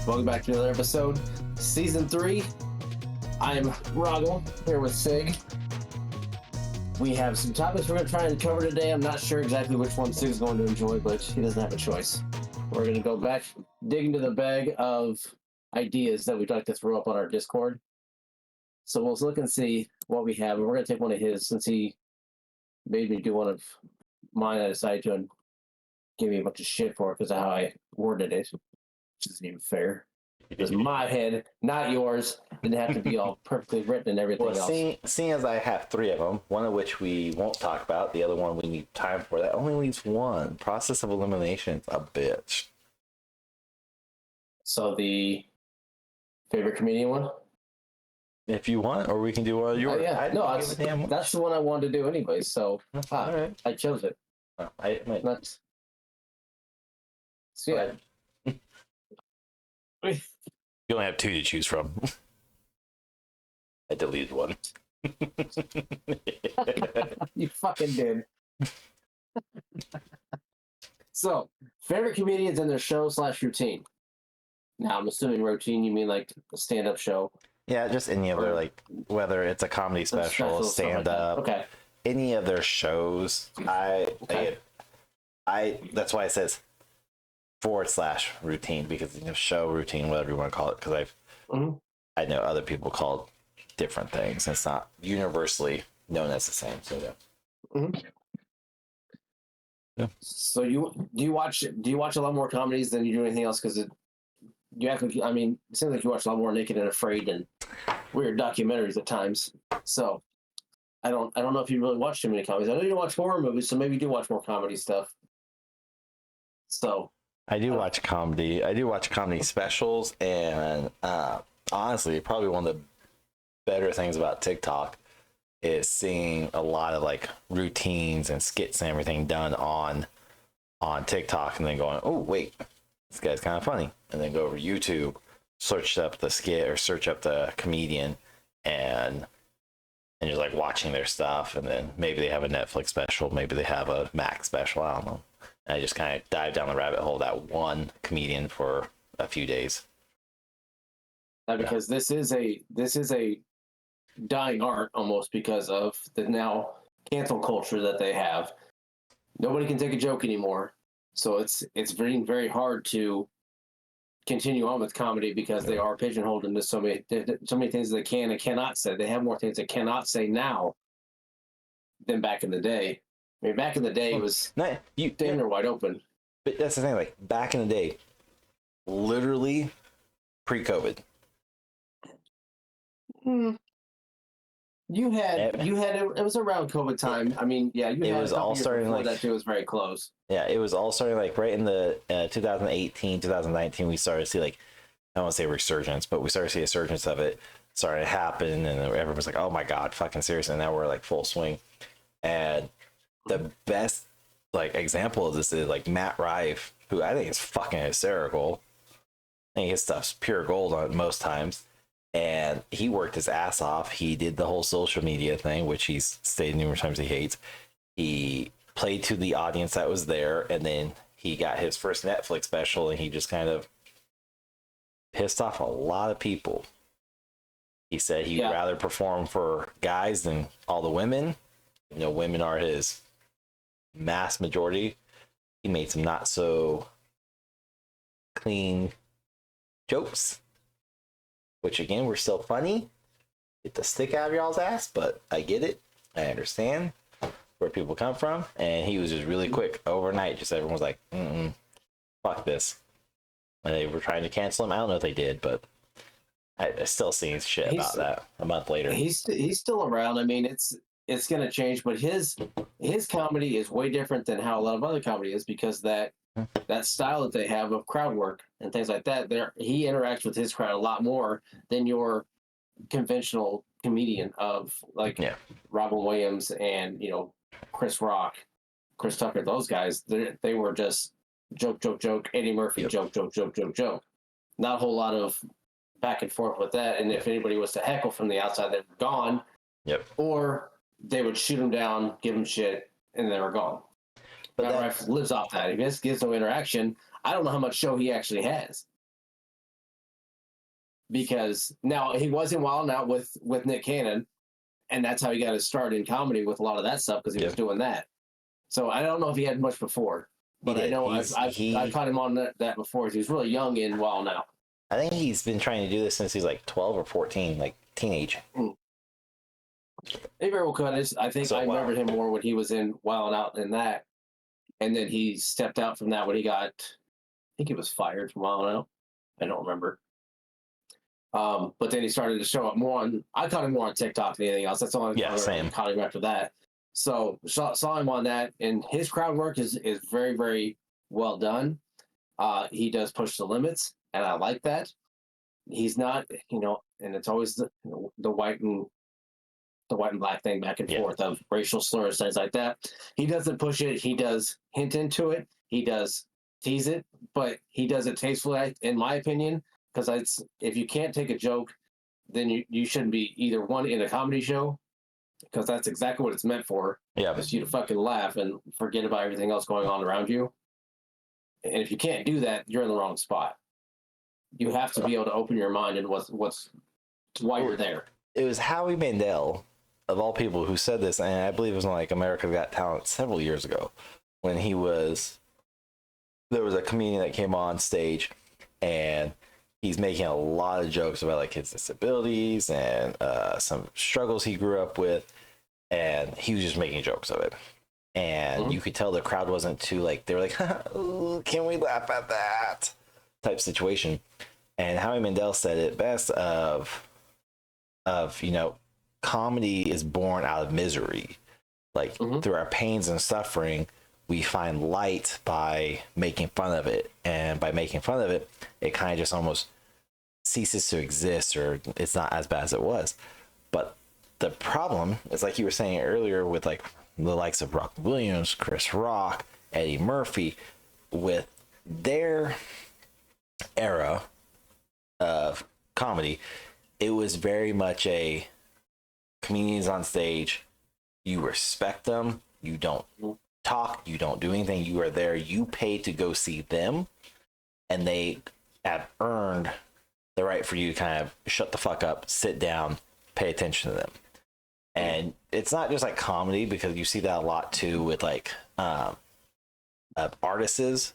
Welcome back to another episode, Season 3. I'm Rahgel, here with Sig. We have some topics we're going to try and cover today. I'm not sure exactly which one Sig's going to enjoy, but he doesn't have a choice. We're going to go back, dig into the bag of ideas that we'd like to throw up on our Discord. So we'll look and see what we have. And we're going to take one of his, since he made me do one of mine. I decided to and gave me a bunch of shit for it because of how I worded it, which isn't even fair. It was my head, not yours. Didn't have to be all perfectly written and everything else. Seeing as I have 3 of them, one of which we won't talk about, the other one we need time for, that only leaves one. Process of elimination, a bitch. So the favorite comedian one? If you want, or we can do one of yours. Yeah, no, that's the one I wanted to do anyway, so all right. I chose it. Oh, I might. That's, so yeah. You only have 2 to choose from. I deleted one. You fucking did. So, favorite comedians in their show / routine. Now, I'm assuming routine, you mean like a stand-up show? Yeah, just any of their, like, whether it's a comedy special, stand-up, okay, any of their shows. That's why it says / routine, because show, routine, whatever you want to call it, because I know other people call it different things. It's not universally known as the same. So yeah. So do you watch a lot more comedies than you do anything else? Because it seems like you watch a lot more Naked and Afraid and weird documentaries at times. So I don't know if you really watch too many comedies. I know you don't watch horror movies, so maybe you do watch more comedy stuff. So I do watch comedy. I do watch comedy specials, and honestly, probably one of the better things about TikTok is seeing a lot of like routines and skits and everything done on TikTok, and then going, oh wait, this guy's kind of funny, and then go over YouTube, search up the skit or search up the comedian, and you're like watching their stuff, and then maybe they have a Netflix special, maybe they have a Max special, I don't know. I just kind of dive down the rabbit hole that one comedian for a few days. Because this is a dying art almost because of the now cancel culture that they have. Nobody can take a joke anymore, so it's very, very hard to continue on with comedy because they are pigeonholed into so many things they can and cannot say. They have more things they cannot say now than back in the day. I mean, back in the day, it was damn near wide open. But that's the thing, like, back in the day, literally pre-COVID. You had it was around COVID time. I mean, yeah, it was all starting like that too was very close. Yeah, it was all starting like right in the 2018, 2019. We started to see, like, I don't want to say resurgence, but we started to see a resurgence of it starting to happen, and everyone was like, "Oh my god, fucking serious!" And now we're like full swing. And the best like example of this is like Matt Rife, who I think is fucking hysterical. I think his stuff's pure gold on most times. And he worked his ass off. He did the whole social media thing, which he's stated numerous times he hates. He played to the audience that was there, and then he got his first Netflix special, and he just kind of pissed off a lot of people. He said he'd rather perform for guys than all the women. Women are his mass majority. He made some not so clean jokes, which again were still funny. Get the stick out of y'all's ass, but I get it. I understand where people come from. And he was just really quick overnight. Just everyone was like, fuck this. And they were trying to cancel him. I don't know if they did, but I still see shit about that a month later. He's still around. I mean, it's going to change, but his comedy is way different than how a lot of other comedy is, because that style that they have of crowd work and things like that, he interacts with his crowd a lot more than your conventional comedian of like Robin Williams and Chris Rock, Chris Tucker. Those guys, they were just joke, Eddie Murphy, joke. Not a whole lot of back and forth with that. And if anybody was to heckle from the outside, they were gone. Or they would shoot him down, give him shit, and they were gone. But Matt Rife lives off that. He just gives no interaction. I don't know how much show he actually has. because now he was in Wild 'N Out with Nick Cannon, and that's how he got his start in comedy with a lot of that stuff because he was doing that. So I don't know if he had much before, but I know I caught him on that before. He was really young in Wild 'N Out. I think he's been trying to do this since he's like 12 or 14, like teenage. He very well could. I think I remember him more when he was in Wild 'N Out than that. And then he stepped out from that when he got, I think he was fired from Wild 'N Out. I don't remember. But then he started to show up more on, I caught him more on TikTok than anything else. That's the only same. I caught him after that. So saw him on that, and his crowd work is very, very well done. He does push the limits, and I like that. He's not, and it's always the white and black thing back and forth of racial slurs, things like that. He doesn't push it. He does hint into it. He does tease it, but he does it tastefully, in my opinion, because if you can't take a joke, then you shouldn't be either one in a comedy show, because that's exactly what it's meant for. Yeah. Just you to fucking laugh and forget about everything else going on around you. And if you can't do that, you're in the wrong spot. You have to be able to open your mind and why you're there. It was Howie Mandel, of all people, who said this, and I believe it was on like America's Got Talent several years ago, when there was a comedian that came on stage, and he's making a lot of jokes about like his disabilities and some struggles he grew up with, and he was just making jokes of it. And you could tell the crowd wasn't too like, they were like, can we laugh at that type situation. And Howie Mandel said it best of comedy is born out of misery. Like through our pains and suffering, we find light by making fun of it. And by making fun of it, it kind of just almost ceases to exist, or it's not as bad as it was. But the problem is, like you were saying earlier, with like the likes of Rock Williams, Chris Rock, Eddie Murphy, with their era of comedy, it was very much a comedians on stage, you respect them, you don't talk, you don't do anything, you are there, you pay to go see them, and they have earned the right for you to kind of shut the fuck up, sit down, pay attention to them. And it's not just like comedy, because you see that a lot too with like artists,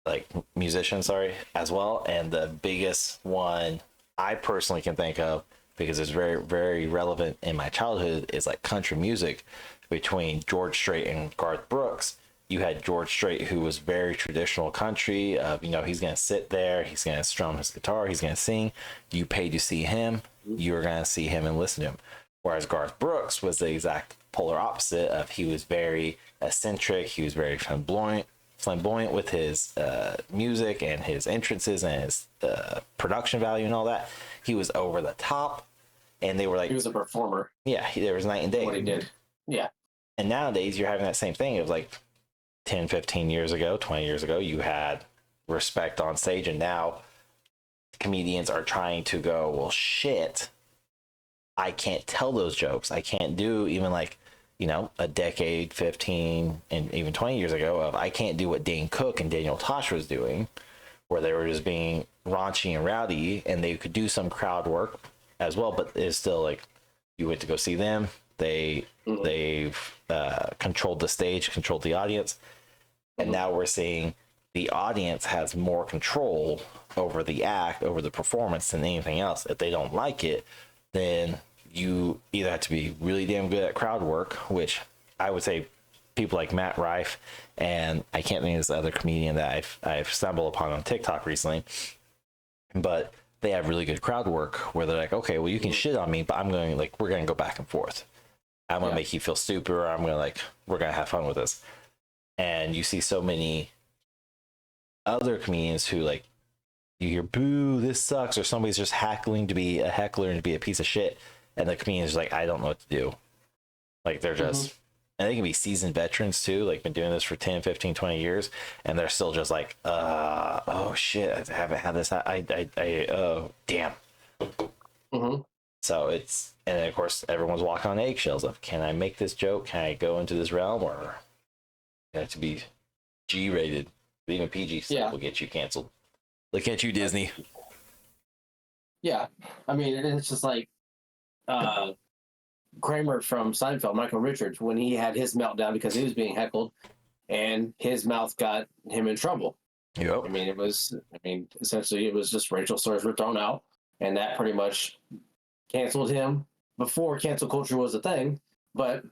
like musicians, sorry, as well. And the biggest one I personally can think of, because it's very, very relevant in my childhood, is like country music. Between George Strait and Garth Brooks, you had George Strait, who was very traditional country of, he's going to sit there, he's going to strum his guitar, he's going to sing. You paid to see him, you're going to see him and listen to him. Whereas Garth Brooks was the exact polar opposite of, he was very eccentric, he was very flamboyant with his music and his entrances and his production value and all that. He was over the top, and they were like, he was a performer. Yeah, there was night and day. What he did. Yeah. And nowadays you're having that same thing. It was like 10, 15 years ago, 20 years ago, you had respect on stage, and now comedians are trying to go, well, shit, I can't tell those jokes. I can't do even like, a decade, 15, and even 20 years ago of, I can't do what Dane Cook and Daniel Tosh was doing, where they were just being raunchy and rowdy, and they could do some crowd work as well, but it's still like, you went to go see them. They've controlled the stage, controlled the audience, and now we're seeing the audience has more control over the act, over the performance than anything else. If they don't like it, then you either have to be really damn good at crowd work, which I would say people like Matt Rife, and I can't think of this other comedian that I've stumbled upon on TikTok recently, but they have really good crowd work where they're like, okay, well, you can shit on me, but we're going to go back and forth. I'm going to make you feel stupid, or we're going to have fun with this. And you see so many other comedians who, like, you hear, boo, this sucks, or somebody's just heckling to be a heckler and to be a piece of shit. And the comedian's like, I don't know what to do. Like, they're just, and they can be seasoned veterans too, like been doing this for 10, 15, 20 years. And they're still just like, oh shit, I haven't had this. Oh, damn. So it's, and then of course everyone's walking on eggshells of, can I make this joke? Can I go into this realm, or you have to be G-rated? Even PG stuff will get you canceled. Look at you, Disney. Yeah, I mean, and it's just like uh, Kramer from Seinfeld, Michael Richards, when he had his meltdown because he was being heckled, and his mouth got him in trouble. Yep. I mean, essentially, it was just racial slurs were thrown out, and that pretty much canceled him before cancel culture was a thing. But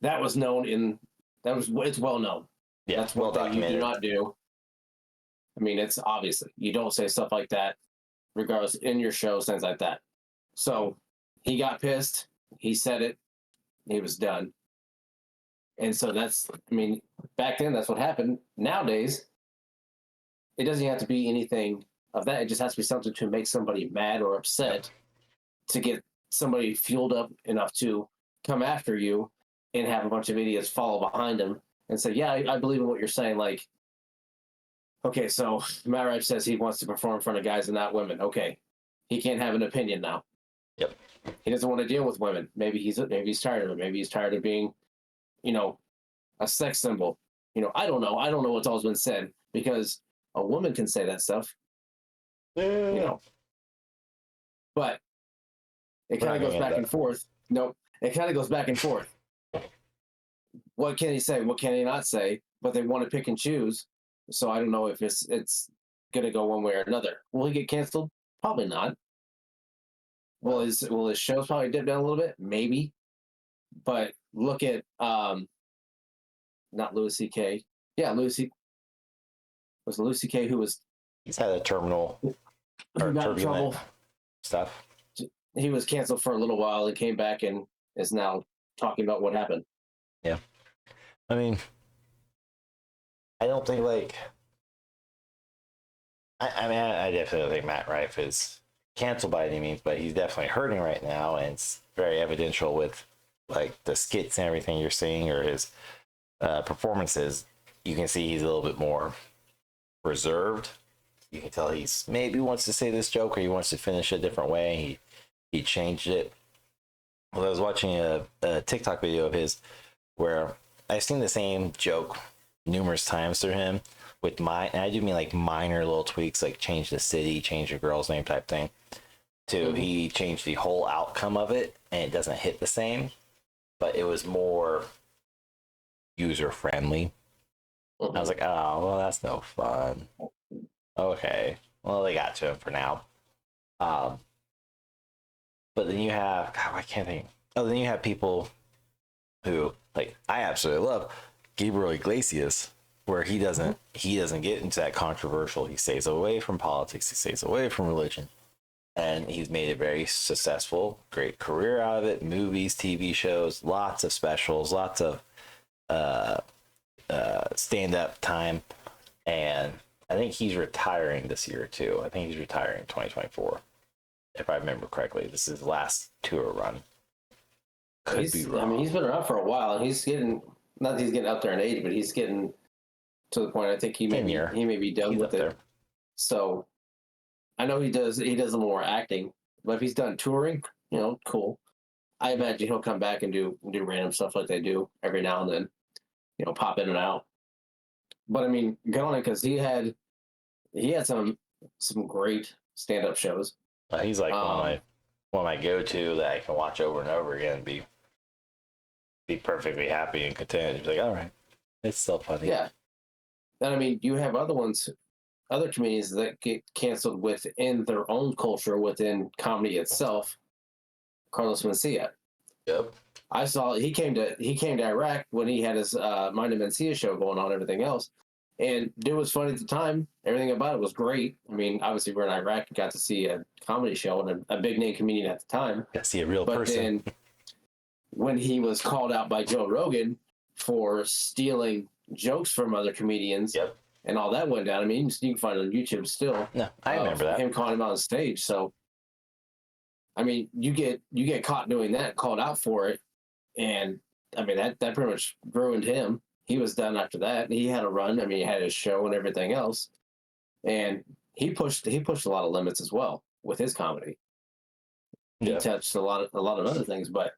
that was known it's well known. Yeah, That's well one thing you do documented. not do. I mean, it's obviously you don't say stuff like that, regardless in your shows, things like that. So he got pissed. He said it. He was done. And so I mean, back then that's what happened. Nowadays, it doesn't have to be anything of that. It just has to be something to make somebody mad or Yep. upset to get somebody fueled up enough to come after you and have a bunch of idiots follow behind him and say, yeah, I believe in what you're saying. Like, okay, so Matt Rife says he wants to perform in front of guys and not women. Okay, he can't have an opinion now. Yep. He doesn't want to deal with women. Maybe he's tired of it. Maybe he's tired of being, you know, a sex symbol. I don't know. I don't know what's always been said because a woman can say that stuff, you know, but it We're kind not of going goes to end back up. and forth. Nope. It kind of goes back and forth. What can he say? What can he not say? But they want to pick and choose. So I don't know if it's going to go one way or another. Will he get canceled? Probably not. Will his shows probably dip down a little bit? Maybe. But look at not Louis C.K. Yeah, Louis C.K. who He's had a terminal or got in turbulent trouble. stuff. He was canceled for a little while and came back and is now talking about what happened. Yeah. I mean, I don't think like. I definitely don't think Matt Rife is canceled by any means, but he's definitely hurting right now, and it's very evidential with like the skits and everything you're seeing or his performances. You can see he's a little bit more reserved. You can tell he's maybe wants to say this joke or he wants to finish a different way. He changed it. Well, I was watching a TikTok video of his where I've seen the same joke numerous times through him with and I do mean like minor little tweaks, like change the city, change the girl's name type thing. He changed the whole outcome of it, and it doesn't hit the same, but it was more user friendly. I was like, oh, well, that's no fun. Okay, well, they got to him for now. But then you have, God, I can't think. Oh, then you have people who, like, I absolutely love Gabriel Iglesias, where he doesn't get into that controversial. He stays away from politics. He stays away from religion, and he's made a very successful, great career out of it. Movies, TV shows, lots of specials, lots of stand-up time, and I think he's retiring this year too. I think he's retiring in 2024, if I remember correctly. This is his last tour run. Could be wrong. I mean, he's been around for a while. He's getting not that he's getting up there in age, but he's getting to the point. I think he may be done with it. There. So I know he does a little more acting, but if he's done touring, cool. I imagine he'll come back and do random stuff like they do every now and then, pop in and out. But I mean, go on it because he had some great stand up shows. He's like one of my go to that I can watch over and over again and be perfectly happy and content. He's like, all right, it's still funny. Yeah, and I mean, you have other comedians that get canceled within their own culture, within comedy itself. Carlos Mencia. Yep. I saw he came to Iraq when he had his Mind of Mencia show going on, everything else. And it was funny at the time. Everything about it was great. I mean, obviously we're in Iraq and got to see a comedy show and a big name comedian at the time. Got to see a real person. Then when he was called out by Joe Rogan for stealing jokes from other comedians, yep, and all that went down. I mean, you can find it on YouTube still. No, I remember that. Him calling him on stage. So, I mean, you get caught doing that, called out for it, and I mean that pretty much ruined him. He was done after that. He had a run. I mean, he had his show and everything else, and he pushed a lot of limits as well with his comedy. He touched a lot of other things, but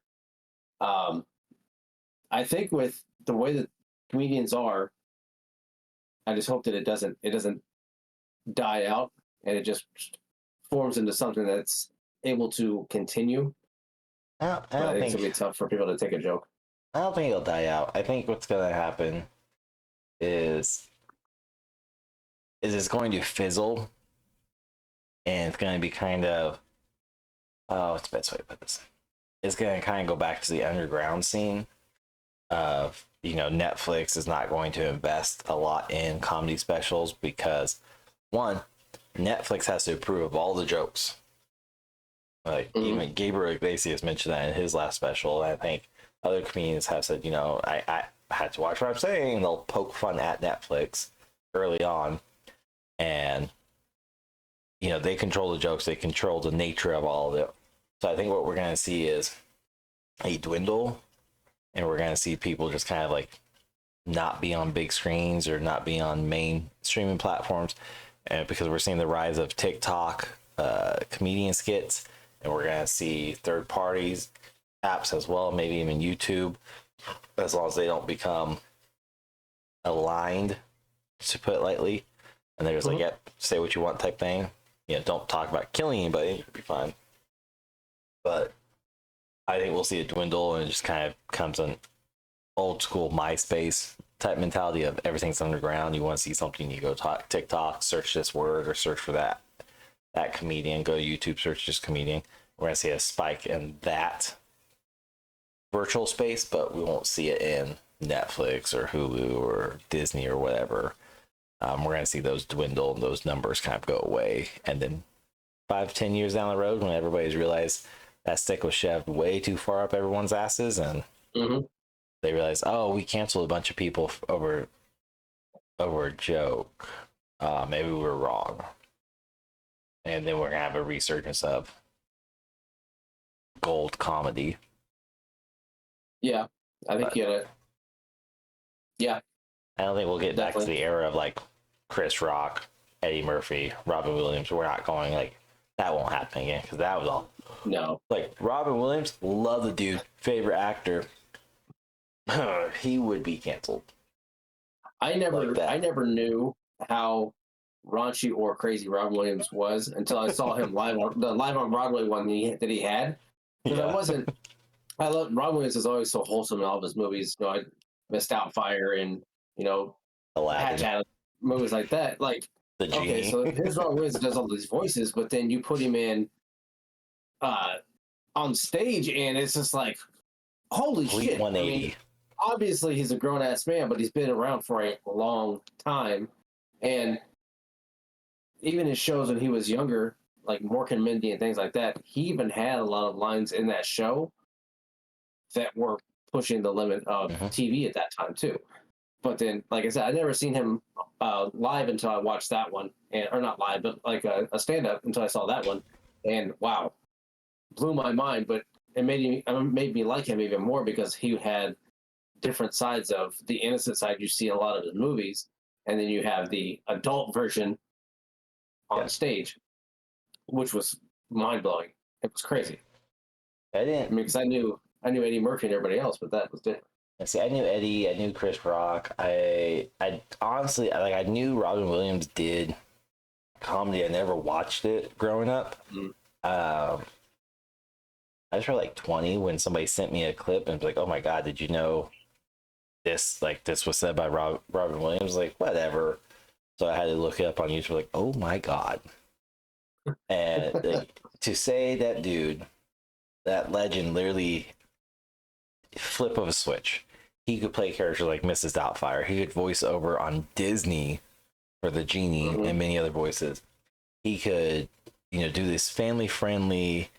I think with the way that comedians are, I just hope that it doesn't die out and it just forms into something that's able to continue. I But I don't think it's think gonna be tough for people to take a joke. I don't think it'll die out. I think what's gonna happen is it's going to fizzle, and it's gonna be kind of what's the best way to put this? It's gonna kind of go back to the underground scene of, you know, Netflix is not going to invest a lot in comedy specials because, one, Netflix has to approve of all the jokes. Like, even Gabriel Iglesias mentioned that in his last special. And I think other comedians have said, you know, I had to watch what I'm saying. And they'll poke fun at Netflix early on. And, you know, they control the jokes. They control the nature of all of it. So I think what we're going to see is a dwindle. And we're going to see people just kind of like not be on big screens or not be on main streaming platforms. And because we're seeing the rise of TikTok comedian skits, and we're going to see third parties apps as well, maybe even YouTube, as long as they don't become aligned, to put it lightly. And they're just like, yep, say what you want type thing. You know, don't talk about killing anybody. It'll be fine. But I think we'll see it dwindle, and it just kind of comes an old school MySpace type mentality of everything's underground. You want to see something, you go talk TikTok, search this word or search for that comedian, go to YouTube, search this comedian. We're gonna see a spike in that virtual space, but we won't see it in Netflix or Hulu or Disney or whatever. We're gonna see those dwindle and those numbers kind of go away, and then 5-10 years down the road, when everybody's realized that stick was shoved way too far up everyone's asses, and they realize, oh, we canceled a bunch of people over a joke. Maybe we were wrong. And then we're gonna have a resurgence of gold comedy. Yeah, I think you get it. Yeah, I don't think we'll get back to definitely. the era of like Chris Rock, Eddie Murphy, Robin Williams. We're not going like that. Won't happen again, because that was all. No, Like Robin Williams, love the dude, favorite actor. He would be canceled. I never, Like that. I never knew how raunchy or crazy Robin Williams was until I saw him live on the Live on Broadway one that he had. Because I wasn't. I love Robin Williams is always so wholesome in all of his movies. You know, I missed Fire and Aladdin, Hatch movies like that. Like, the Genie. okay, so here's Robin Williams that does all these voices, but then you put him in on stage, and it's just like, holy shit! 180. I mean, obviously, he's a grown ass man, but he's been around for a long time, and even in shows when he was younger, like Mork and Mindy and things like that, he even had a lot of lines in that show that were pushing the limit of TV at that time too. But then, like I said, I never seen him live until I watched that one, or not live, but like a stand-up until I saw that one, and wow, blew my mind. But it made me like him even more because he had different sides of the innocent side you see in a lot of his movies, and then you have the adult version on stage, which was mind blowing. It was crazy. I didn't. I mean, because I knew Eddie Murphy and everybody else, but that was different. See, I knew Eddie, I knew Chris Rock. I honestly, I knew Robin Williams did comedy. I never watched it growing up. I was probably like 20 when somebody sent me a clip and was like, "Oh my god, did you know this? Like, this was said by Robin Williams." Like, whatever. So I had to look it up on YouTube. Like, oh my god. And like, to say that dude, that legend, literally flip of a switch. He could play characters like Mrs. Doubtfire. He could voice over on Disney for the Genie and many other voices. He could, do this family-friendly,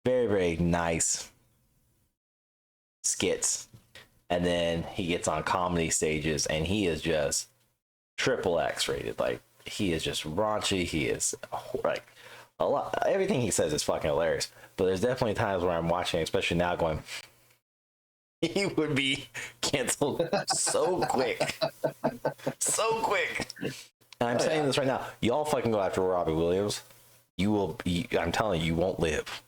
very, very nice skits. And then he gets on comedy stages and he is just triple X rated. Like, he is just raunchy. He is like a lot. Everything he says is fucking hilarious. But there's definitely times where I'm watching, especially now, going, he would be canceled so quick. So quick. And I'm saying this right now. Y'all fucking go after Robbie Williams. You will be, I'm telling you, you won't live.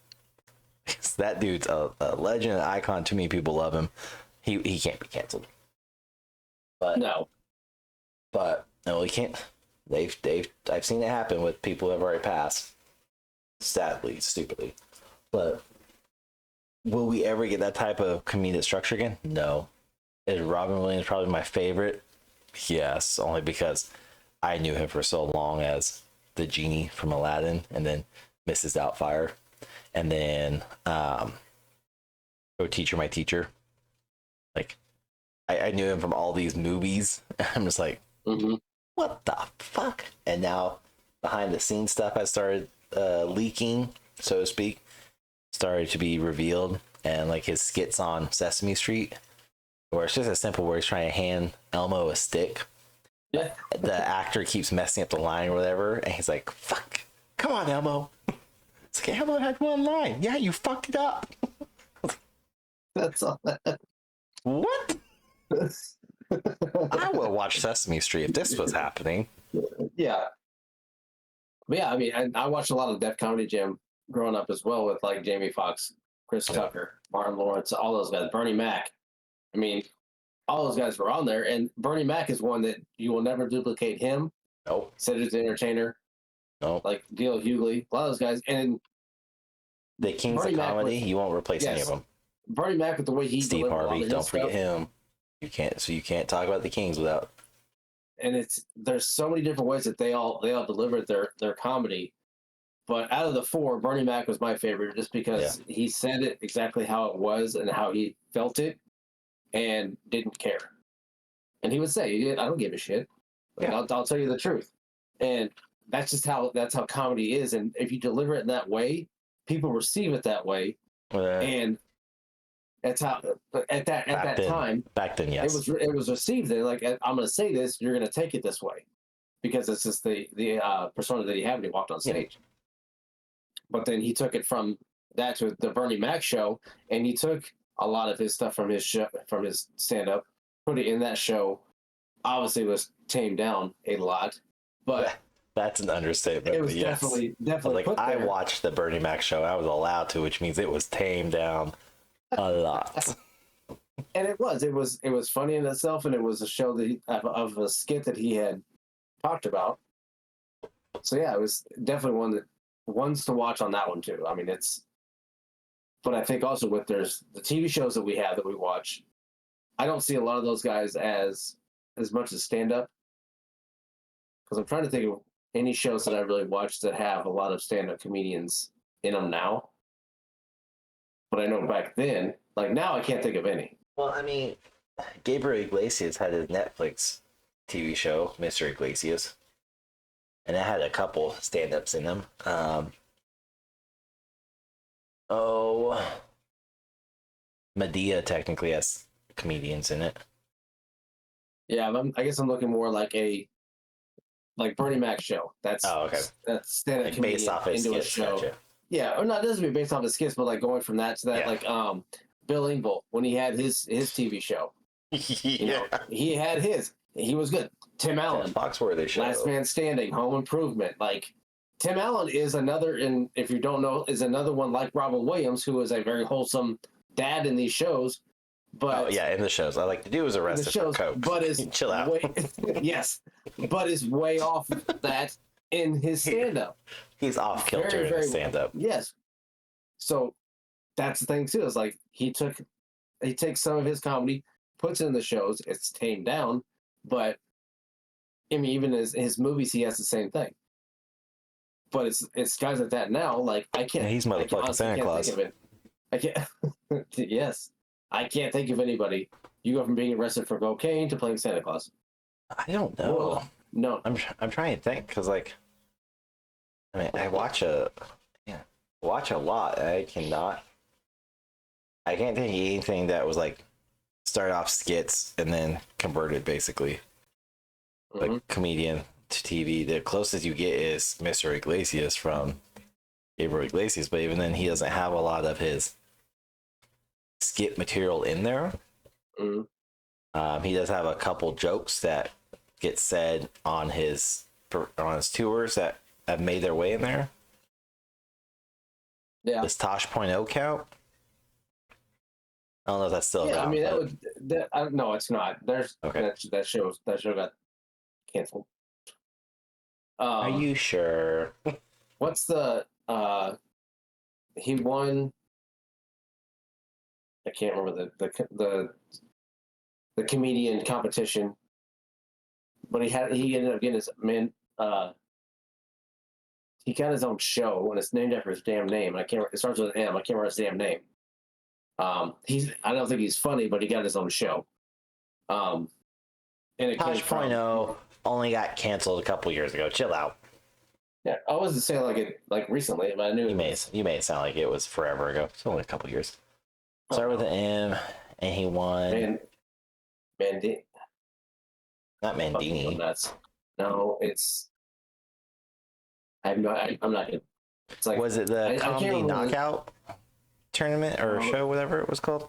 That dude's a legend, an icon. Too many people love him. He can't be canceled. But no, he can't. I've seen it happen with people who have already passed. sadly, stupidly. But will we ever get that type of comedic structure again? No. Is Robin Williams probably my favorite? Yes, only because I knew him for so long as the genie from Aladdin, and then Mrs. Doubtfire, and then Oh Teacher, My Teacher. Like, I knew him from all these movies. I'm just like, what the fuck? And now behind the scenes stuff has started leaking, so to speak, started to be revealed, and like his skits on Sesame Street, where it's just as simple where he's trying to hand Elmo a stick. Yeah. The actor keeps messing up the line or whatever, and he's like, fuck, come on, Elmo. It's like, Elmo had one line. Yeah, you fucked it up. That's all that. What? I would watch Sesame Street if this was happening. Yeah. But yeah, I mean, I watched a lot of Def Comedy Jam growing up as well with like Jamie Foxx, Chris Tucker, Martin Lawrence, all those guys, Bernie Mac. I mean, all those guys were on there, and Bernie Mac is one that you will never duplicate him. Nope. Cedric the Entertainer. Nope. Like D.L. Hughley, a lot of those guys. And the kings Bernie of Mac comedy, you won't replace any of them. Bernie Mac with the way he Steve delivered Harvey, all of don't his forget stuff. him. You can't talk about the kings without. And there's so many different ways that they all delivered their comedy. But out of the four, Bernie Mac was my favorite just because he said it exactly how it was and how he felt it and didn't care. And he would say, I don't give a shit. Like, I'll tell you the truth. And that's how comedy is. And if you deliver it in that way, people receive it that way. And that's how at that time back then, yes, it was received. Like, I'm going to say this, you're going to take it this way because it's just the persona that he had when he walked on stage. But then he took it from that to the Bernie Mac show, and he took a lot of his stuff from his show, from his stand-up, put it in that show. Obviously, it was tamed down a lot, but that's an understatement. It was definitely like, I watched the Bernie Mac show. I was allowed to, which means it was tamed down a lot. And it was funny in itself, and it was a show that of a skit that he had talked about. So yeah, it was definitely ones to watch on that one too. I mean, but I think also with there's the TV shows that we have that we watch, I don't see a lot of those guys as much as stand up, because I'm trying to think of any shows that I really watched that have a lot of stand up comedians in them now. But I know back then, like now, I can't think of any. Well, I mean, Gabriel Iglesias had his Netflix TV show, Mr. Iglesias, and it had a couple stand-ups in them. Medea technically has comedians in it. Yeah, I guess I'm looking more like Bernie Mac show. That's that's stand-up like comedian based off his into skits, a show. gotcha. Yeah, or not, it doesn't be based off his skits, but like going from that to that, like Bill Engvall when he had his TV show. You know, he had his. He was good. Tim Allen, Foxworthy show, Last Man Standing, Home Improvement. Like Tim Allen is another, and if you don't know, is another one like Robin Williams, who is a very wholesome dad in these shows. But in the shows, I like to do is arrested for coke. But is chill out. Yes, but is way off that in his stand-up. He's off kilter in his stand-up. Yes. So that's the thing too. Is like he takes some of his comedy, puts it in the shows. It's tamed down, but I mean, even his movies, he has the same thing. But it's guys like that now. Like I can't. He's motherfucking Santa Claus. I can't. Yes, I can't think of anybody. You go from being arrested for cocaine to playing Santa Claus. I don't know. Well, no, I'm trying to think because like, I mean, I watch a lot. I can't think of anything that was like started off skits and then converted basically like comedian to TV. The closest you get is Mr. Iglesias from Gabriel Iglesias, but even then he doesn't have a lot of his skit material in there. He does have a couple jokes that get said on his tours that have made their way in there. Yeah. Does Tosh.0 count? I don't know if that's still around. I mean, no, it's not. There's that show got canceled. Are you sure? What's the he won. I can't remember the comedian competition, but he ended up getting his he got his own show, and it's named after his damn name. I can't. It starts with an M. I can't remember his damn name. I don't think he's funny, but he got his own show. And it came from, 'Tosh.0 only got canceled a couple years ago. Chill out. yeah, I wasn't saying like recently, but I knew You made it sound like it was forever ago. It's only a couple years. Start with an M, and he won. Mandi. Not Mandini. Nuts. No, it's. I'm not gonna. It's like, Was it the comedy knockout tournament or show, whatever it was called?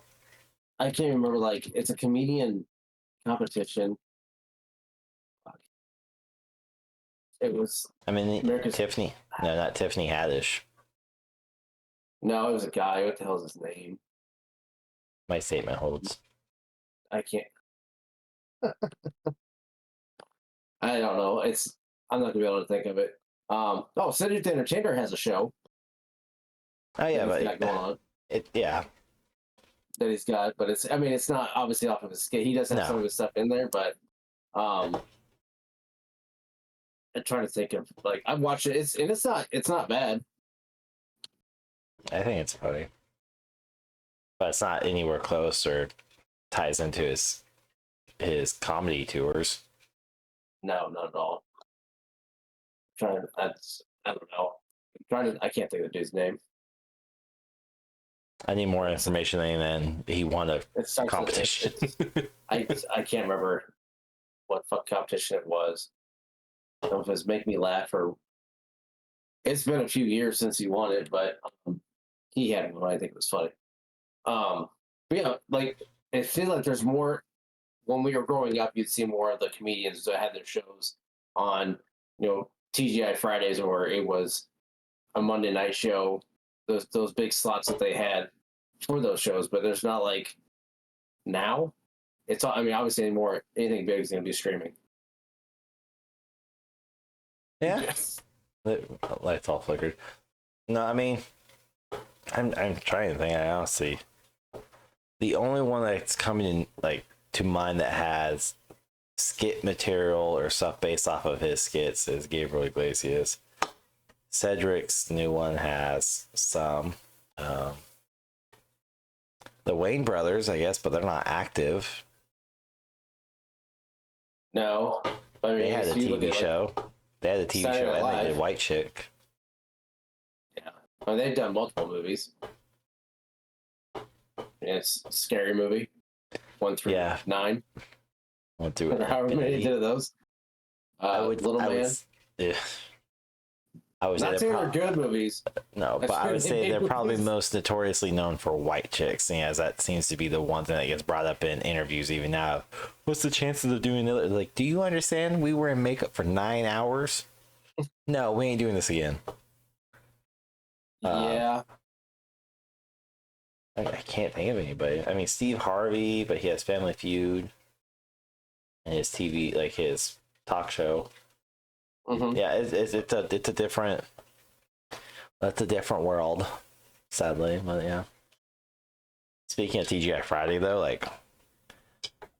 I can't remember. Like, it's a comedian competition. It was. I mean, America's... Tiffany. No, not Tiffany Haddish. No, it was a guy. What the hell is his name? My statement holds. I can't. I don't know. I'm not gonna be able to think of it. Cedric the Entertainer has a show. Oh yeah, but got going on. Yeah. That he's got, but it's not obviously off of his skate. He does have some of his stuff in there, but I'm trying to think of, like, I've watched it. It's not bad. I think it's funny, but it's not anywhere close or ties into his comedy tours. No, not at all. I don't know. I can't think of the dude's name. I need more information than he won a competition. I can't remember what fuck competition it was. I don't know if it's Make Me Laugh or. It's been a few years since he won it, but he had one. I think it was funny. But yeah, like, it feels like there's more. When we were growing up, you'd see more of the comedians that had their shows on, TGI Fridays, or it was a Monday night show. Those big slots that they had for those shows, but there's not, like, now. It's all. I mean, obviously, anything big is going to be streaming. Yeah, lights all flickered. No, I mean, I'm trying to think. I honestly, the only one that's coming in, like, to mind that has skit material or stuff based off of his skits is Gabriel Iglesias. Cedric's new one has some. The Wayne brothers, I guess, but they're not active. No, I mean, they had a TV show. They had a TV show, and they did White Chick. Yeah, I mean, they've done multiple movies. It's a scary movie. 1 through 9. 1 through. However many did of those. Little Man. I would not say they're good movies. No, but I would say they're probably most notoriously known for White Chicks, seeing as that seems to be the one thing that gets brought up in interviews even now. What's the chances of doing it? Like, do you understand? We were in makeup for 9 hours. No, we ain't doing this again. Yeah. I can't think of anybody. I mean, Steve Harvey, but he has Family Feud and his TV, like his talk show. Mm-hmm. Yeah, it's a different. That's a different world, sadly. But yeah. Speaking of TGI Friday, though, like,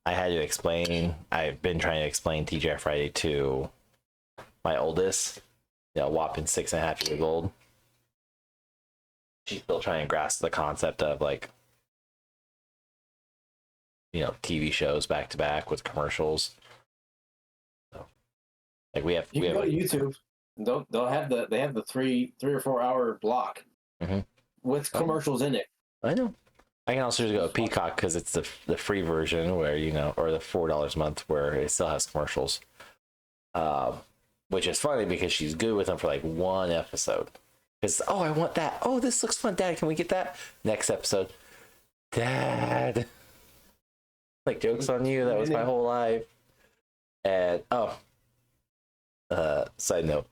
I had to explain. I've been trying to explain TGI Friday to my oldest, whopping 6.5 years old. She's still trying to grasp the concept of, like, TV shows back to back with commercials. So, like, we have go like, to YouTube. They'll have the 3 or 4 hour block with commercials in it. I know. I can also just go to Peacock because it's the free version where, or the $4 a month where it still has commercials. Which is funny because she's good with them for like one episode. Because, I want that. Oh, this looks fun. Dad, can we get that? Next episode. Dad. Like, joke's on you. That was my whole life. And, side note.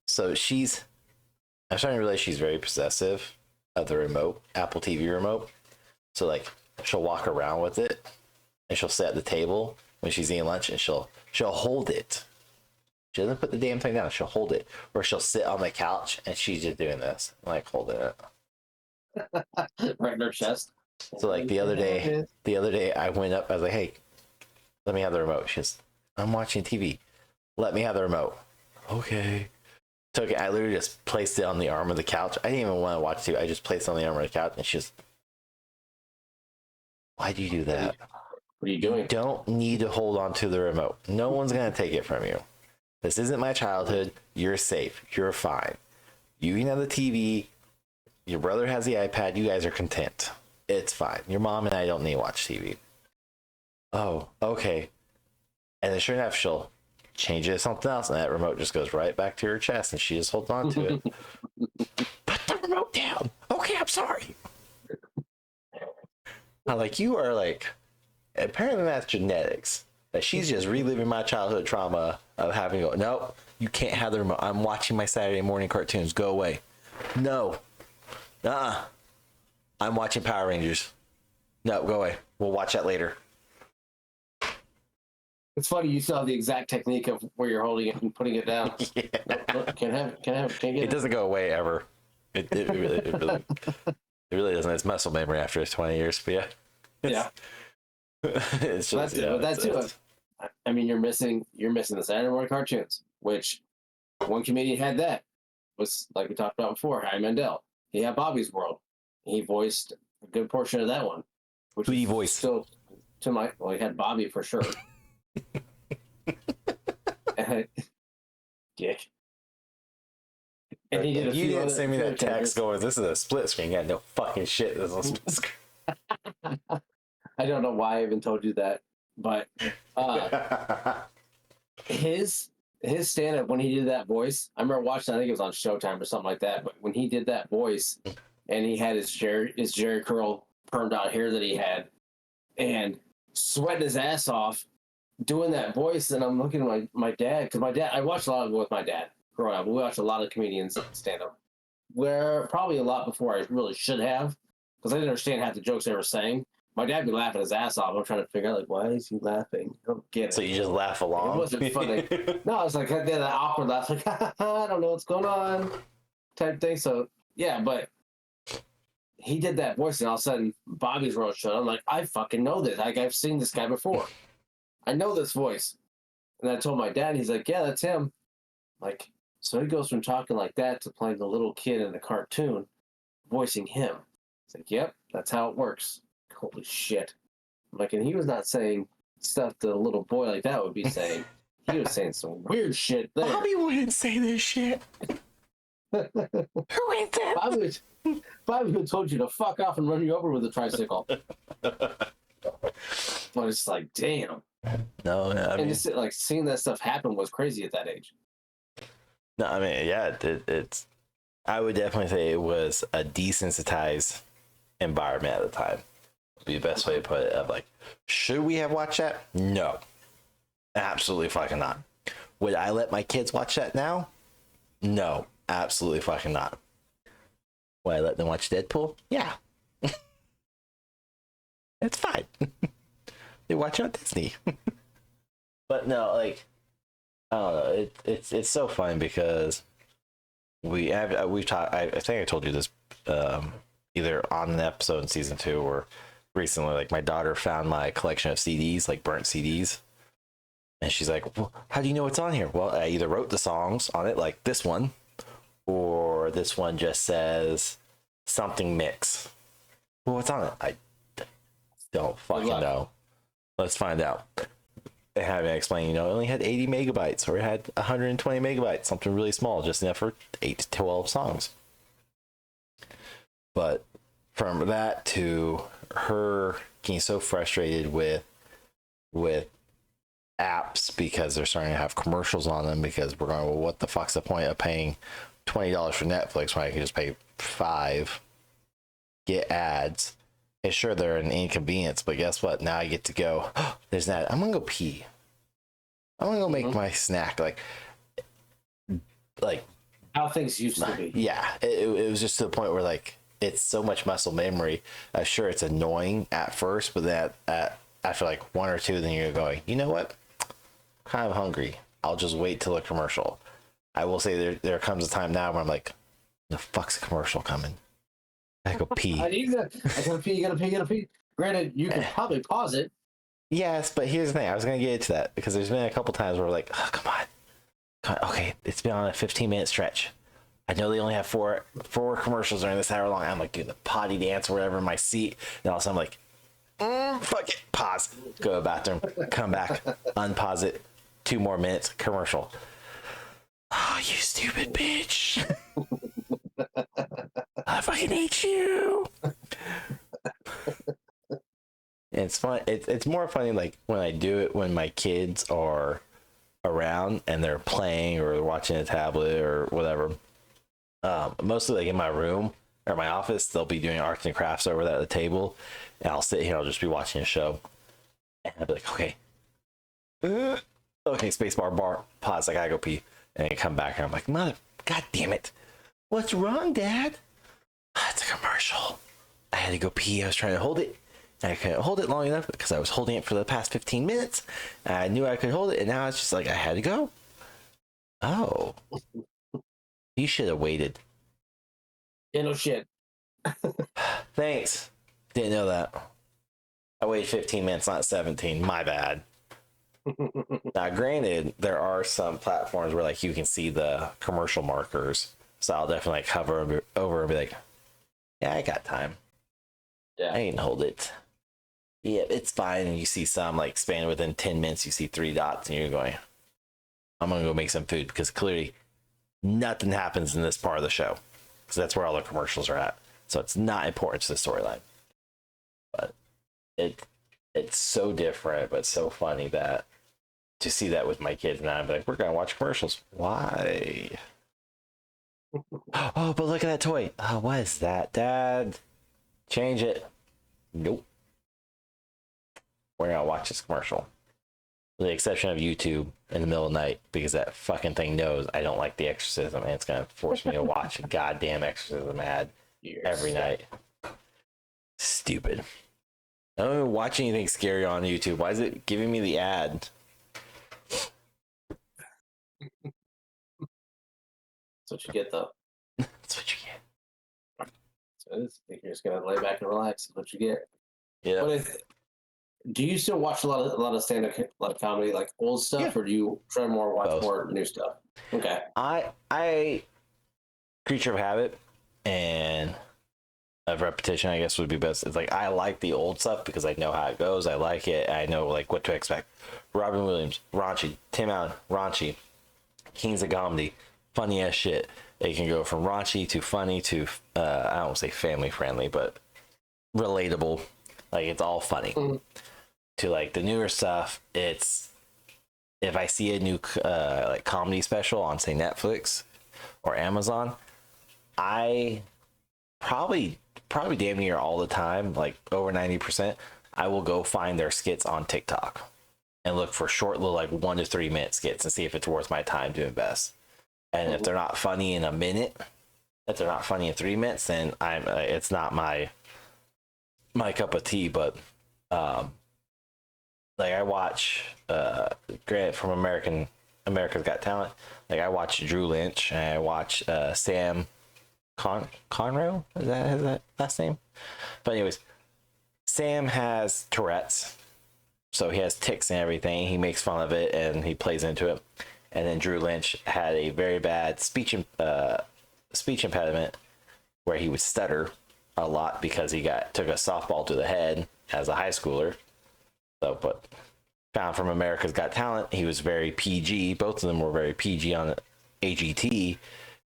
So I'm starting to realize she's very possessive of the remote, Apple TV remote. So, like, she'll walk around with it and she'll sit at the table when she's eating lunch and she'll hold it. She doesn't put the damn thing down. She'll hold it, or she'll sit on the couch and she's just doing this, like holding it right in her chest. So like the other day I went up. I was like, "Hey, let me have the remote." She's, "I'm watching TV. Let me have the remote." Okay. Took it. I literally just placed it on the arm of the couch. I didn't even want to watch TV. I just placed it on the arm of the couch, and she's, "Why do you do that? What are you doing? You don't need to hold on to the remote. No one's gonna take it from you. This isn't my childhood. You're safe. You're fine. You can have the TV. Your brother has the iPad. You guys are content. It's fine. Your mom and I don't need to watch TV." Oh, okay. And then sure enough, she'll change it to something else, and that remote just goes right back to her chest, and she just holds on to it. Put the remote down. Okay, I'm sorry. I'm like, you are like, apparently that's genetics. That she's just reliving my childhood trauma of having to go, "No, you can't have the remote. I'm watching my Saturday morning cartoons. Go away." No. I'm watching Power Rangers. No, go away. We'll watch that later. It's funny, you still have the exact technique of where you're holding it and putting it down. Yeah. Nope, can't get it. It doesn't go away ever. It really doesn't. It's muscle memory after 20 years. But yeah. Yeah. It's just, that's it. I mean, you're missing the Saturday morning cartoons, which one comedian had that. Was like we talked about before, Howie Mandel. He had Bobby's World. He voiced a good portion of that one. Which who he voiced? Still, he had Bobby for sure. Dick. And he did a few. You didn't send me that text going, "This is a split screen." Yeah, no fucking shit. This is a split screen. I don't know why I even told you that, but his stand-up when he did that voice, I remember watching. I think it was on Showtime or something like that. But when he did that voice, and he had his Jerry curl permed out hair that he had, and sweating his ass off, doing that voice, and I'm looking at my dad, because my dad, I watched a lot of it with my dad growing up. We watched a lot of comedians stand-up, where probably a lot before I really should have, because I didn't understand half the jokes they were saying. My dad would be laughing his ass off. I'm trying to figure out, like, why is he laughing? I don't get it. So you just laugh along? It wasn't funny. No, it's like, I did that awkward laugh, like, I don't know what's going on, type thing. So, yeah, but he did that voice, and all of a sudden, Bobby's World showed. I'm like, I fucking know this. Like, I've seen this guy before. I know this voice. And I told my dad, he's like, yeah, that's him. Like, so he goes from talking like that to playing the little kid in the cartoon, voicing him. It's like, yep, that's how it works. Holy shit. I'm like, and he was not saying stuff that a little boy like that would be saying. He was saying some weird shit there. Bobby wouldn't say this shit. Who is that? Bobby would told you to fuck off and run you over with a tricycle. But it's like, damn. No, I mean, and just like seeing that stuff happen was crazy at that age. No, I mean, yeah, it's. I would definitely say it was a desensitized environment at the time. Would be the best way to put it. Of like, should we have watched that? No, absolutely fucking not. Would I let my kids watch that now? No, absolutely fucking not. Would I let them watch Deadpool? Yeah, it's fine. They watch it on Disney. But no, like, I don't know. It's so fun because we've talked. I think I told you this either on an episode in season 2 or recently. Like, my daughter found my collection of CDs, like burnt CDs, and she's like, "Well, how do you know what's on here?" Well, I either wrote the songs on it, like this one, or this one just says something mix. Well, what's on it? I don't fucking know. Let's find out. They have me explain, it only had 80 megabytes, or it had 120 megabytes, something really small, just enough for 8 to 12 songs. But from that to her getting so frustrated with apps because they're starting to have commercials on them, because we're going, well, what the fuck's the point of paying $20 for Netflix when I can just pay $5, get ads? And sure, they're an inconvenience, but guess what? Now I get to go, oh, there's an ad. I'm going to go pee. I'm going to go make my snack. Like how things used to be. Yeah. It was just to the point where, like, it's so much muscle memory. Sure, it's annoying at first, but after like 1 or 2, then you're going, you know what? I'm kind of hungry. I'll just wait till a commercial. I will say there comes a time now where I'm like, the fuck's a commercial coming? I go pee. I gotta pee, you gotta pee, you gotta pee. Granted, you can probably pause it. Yes, but here's the thing. I was gonna get into that because there's been a couple times where we're like, oh, come on. Okay, it's been on a 15-minute stretch. I know they only have four commercials during this hour long. I'm like doing the potty dance or whatever in my seat, and all of a sudden I'm like, fuck it, pause, go to the bathroom, come back, unpause it, 2 more minutes, commercial. Oh, you stupid bitch. I fucking hate you. It's fun. It's more funny like when I do it when my kids are around and they're playing or watching a tablet or whatever. Mostly like in my room or my office, they'll be doing arts and crafts over there at the table, and I'll sit here. I'll just be watching a show, and I'll be like, okay, okay, spacebar, pause. I gotta go pee, and then come back, and I'm like, mother, god damn it, what's wrong, Dad? It's a commercial. I had to go pee. I was trying to hold it. I couldn't hold it long enough because I was holding it for the past 15 minutes. I knew I could hold it, and now it's just like I had to go. Oh, you should have waited. Yeah, no shit. Thanks. Didn't know that. I waited 15 minutes, not 17. My bad. Now, granted, there are some platforms where like you can see the commercial markers, so I'll definitely like hover over and be like, "Yeah, I got time. Yeah, I can hold it. Yeah, it's fine." And you see some like span within 10 minutes, you see 3 dots, and you're going, "I'm gonna go make some food," because clearly nothing happens in this part of the show, because that's where all the commercials are at. So it's not important to the storyline. But it's so different, but so funny that to see that with my kids now, I'm like, we're gonna watch commercials. Why? Oh, but look at that toy. Oh, what is that, Dad? Change it. Nope. We're gonna watch this commercial. With the exception of YouTube in the middle of the night, because that fucking thing knows I don't like The Exorcism, and it's gonna force me to watch a goddamn Exorcism ad every night. Stupid. I don't even watch anything scary on YouTube. Why is it giving me the ad? That's what you get, though. That's what you get. So you're just gonna lay back and relax. That's what you get. Yeah. But do you still watch a lot of stand-up, like comedy, like old stuff, or do you try more watch Both. more new stuff? Okay. I creature of habit and of repetition, I guess, would be best. It's like I like the old stuff because I know how it goes. I like it. I know like what to expect. Robin Williams, raunchy. Tim Allen, raunchy. Kings of comedy, funny ass shit. It can go from raunchy to funny to I don't say family friendly, but relatable. Like it's all funny. Mm-hmm. To like the newer stuff, it's if I see a new like comedy special on say Netflix or Amazon, I probably damn near all the time, like over 90%, I will go find their skits on TikTok and look for short little like 1 to 3 minute skits and see if it's worth my time to invest. And if they're not funny in a minute, if they're not funny in 3 minutes, then it's not my cup of tea. But like I watch Grant from America's Got Talent. Like I watch Drew Lynch and I watch Sam Conroe. Is that his last name? But anyways, Sam has Tourette's, so he has tics and everything. He makes fun of it and he plays into it. And then Drew Lynch had a very bad speech impediment where he would stutter a lot because he took a softball to the head as a high schooler. So, but found from America's Got Talent, he was very PG. Both of them were very PG on AGT.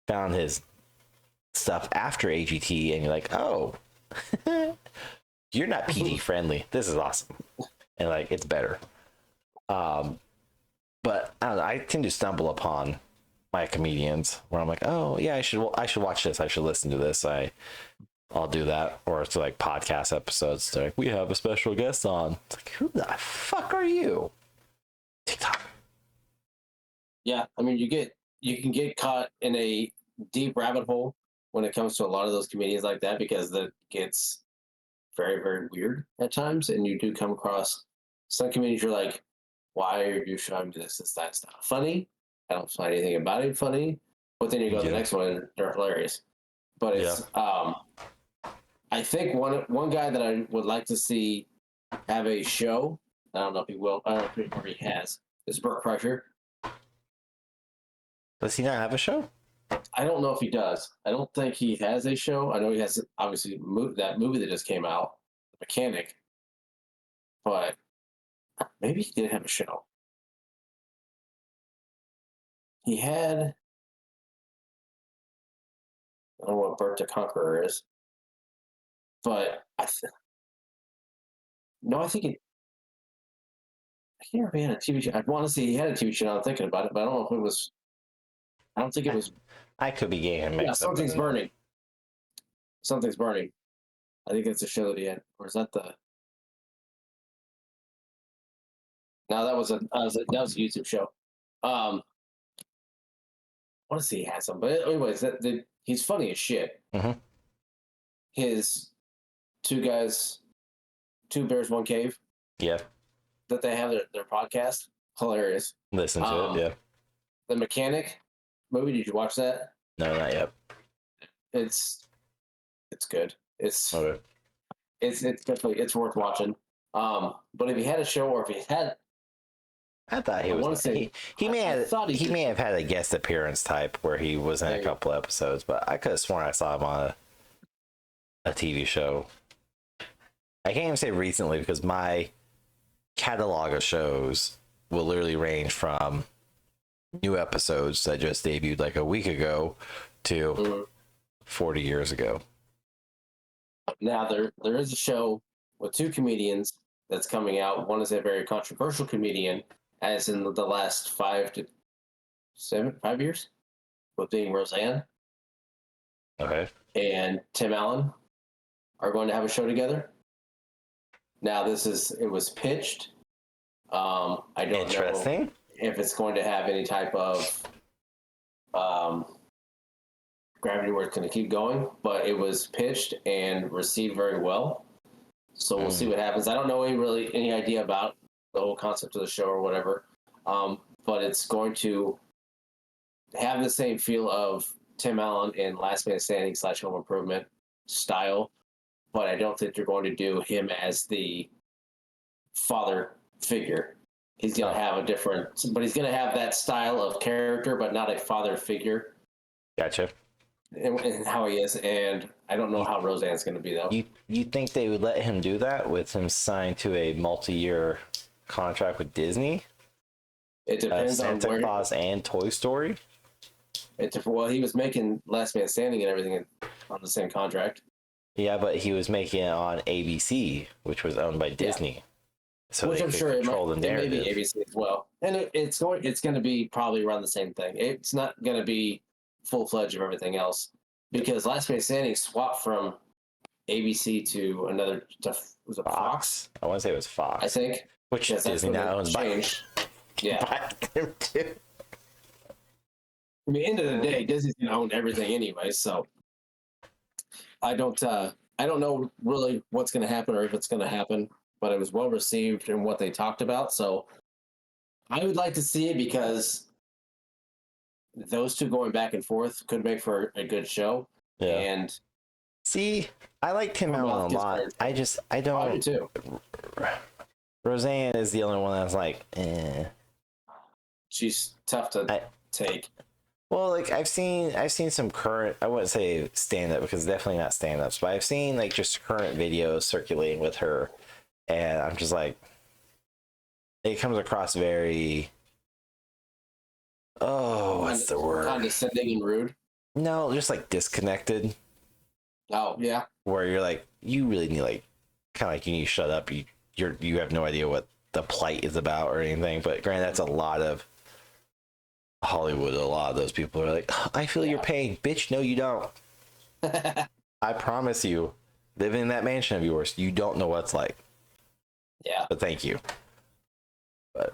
Found his stuff after AGT, and you're like, oh, you're not PG friendly. This is awesome, and like it's better. But I don't know, I tend to stumble upon my comedians where I'm like, oh yeah, I should watch this. I should listen to this. I'll do that. Or it's like podcast episodes. They're like, we have a special guest on. It's like, who the fuck are you? TikTok. Yeah, I mean, you can get caught in a deep rabbit hole when it comes to a lot of those comedians like that, because that gets very, very weird at times, and you do come across some comedians you're like, why are you showing me this? That's not funny. I don't find anything about it funny. But then you go to the Yeah. next one, and they're hilarious. But it's I think one guy that I would like to see have a show. I don't know if he will. I don't know if he already has. Is Burt Kreischer. Does he not have a show? I don't know if he does. I don't think he has a show. I know he has obviously that movie that just came out, The Mechanic, but maybe he did have a show. He had. I don't know what Burt the Conqueror is, but no, I think it. I can't remember if he had a TV show. I want to say he had a TV show. Now I'm thinking about it, but I don't know if it was. I don't think it was. I could be getting him Yeah, mixed up. Something's Burning. Something's Burning. I think it's a show that he had, or is that the? No, that was that was a YouTube show. I want to see he has some, but anyways, he's funny as shit. Mm-hmm. His two guys, two bears, one cave. Yeah. That they have their podcast, hilarious. Listen to it. Yeah. The Mechanic movie. Did you watch that? No, not yet. It's good. It's Okay. it's definitely it's worth watching. But if he had a show, or if he had, I thought he was. He may have had a guest appearance type where he was in a couple episodes, but I could have sworn I saw him on a TV show. I can't even say recently because my catalog of shows will literally range from new episodes that just debuted like a week ago to 40 years ago. Now there is a show with two comedians that's coming out. One is a very controversial comedian, as in the last 5 years, with being Roseanne. Okay. And Tim Allen are going to have a show together. Now it was pitched. I don't know if it's going to have any type of gravity where it's going to keep going, but it was pitched and received very well. So we'll see what happens. I don't know any idea about the whole concept of the show or whatever, but it's going to have the same feel of Tim Allen in Last Man Standing / Home Improvement style, but I don't think they're going to do him as the father figure. He's going to have but he's going to have that style of character, but not a father figure. Gotcha. And how he is, and I don't know how Roseanne's going to be though. You think they would let him do that with him signed to a multi-year contract with Disney? It depends Santa on Claus and Toy Story. Well, he was making Last Man Standing and everything on the same contract. Yeah, but he was making it on ABC, which was owned by Disney. Yeah. So which I'm sure it may be ABC as well, and it's going to be probably around the same thing. It's not going to be full-fledged of everything else, because Last Man Standing swapped from ABC to another was it Fox? I want to say it was Fox. I think. Which Disney now owns by them too. I mean, end of the day, Disney's gonna own everything anyway, so I don't know really what's gonna happen or if it's gonna happen, but it was well received in what they talked about, so I would like to see it because those two going back and forth could make for a good show. Yeah. And see, I like Tim Allen a lot. I don't. I do too. Roseanne is the only one that's like, eh. She's tough to take. Well, like I've seen some current. I wouldn't say stand up because definitely not stand ups, but I've seen like just current videos circulating with her, and I'm just like, it comes across very. Oh, what's the word? Condescending and rude. No, just like disconnected. Oh yeah. Where you're like, you really need like, kind of like you need to shut up. You have no idea what the plight is about or anything. But granted, that's a lot of Hollywood. A lot of those people are like, I feel your pain, bitch. No, you don't. I promise you, living in that mansion of yours, you don't know what it's like. Yeah. But thank you. But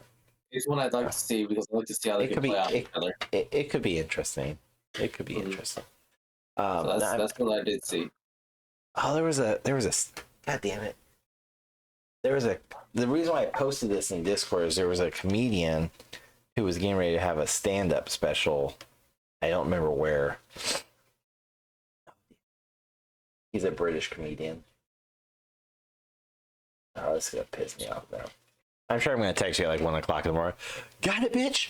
it's one I'd like to see because I'd like to see how they can play out together. It could be interesting. It could be interesting. So that's what I did see. Oh, there was a. God damn it! the reason why I posted this in Discord is there was a comedian who was getting ready to have a stand-up special. I don't remember where. He's a British comedian. Oh, this is gonna piss me off now. I'm sure I'm gonna text you at like 1 o'clock in the morning. Got it, bitch.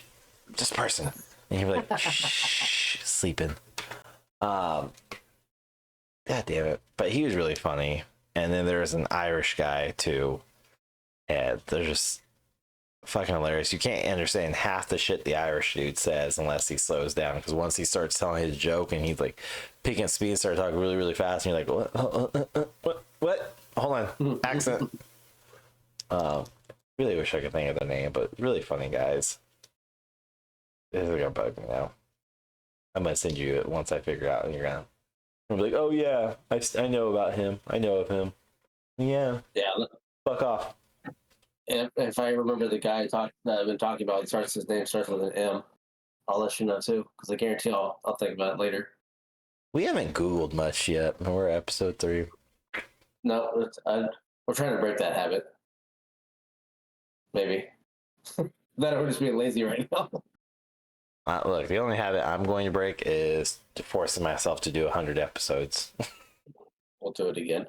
This person. And he'll be like, shh, sleeping. God damn it. But he was really funny. And then there's an Irish guy too. And they're just fucking hilarious. You can't understand half the shit the Irish dude says unless he slows down. Because once he starts telling his joke and he's like picking up speed and start talking really, really fast, and you're like, what? Hold on. Accent. Really wish I could think of the name, but really funny guys. This is gonna bug me now. I'm gonna send you it once I figure out, and you're gonna be like, oh yeah, I know about him. I know of him. Yeah. Fuck off. If I remember the guy that I've been talking about, his name starts with an M. I'll let you know too, because I guarantee I'll think about it later. We haven't Googled much yet. We're at episode 3. No, we're trying to break that habit. Maybe. That would just be lazy right now. Look, the only habit I'm going to break is forcing myself to do 100 episodes. We'll do it again.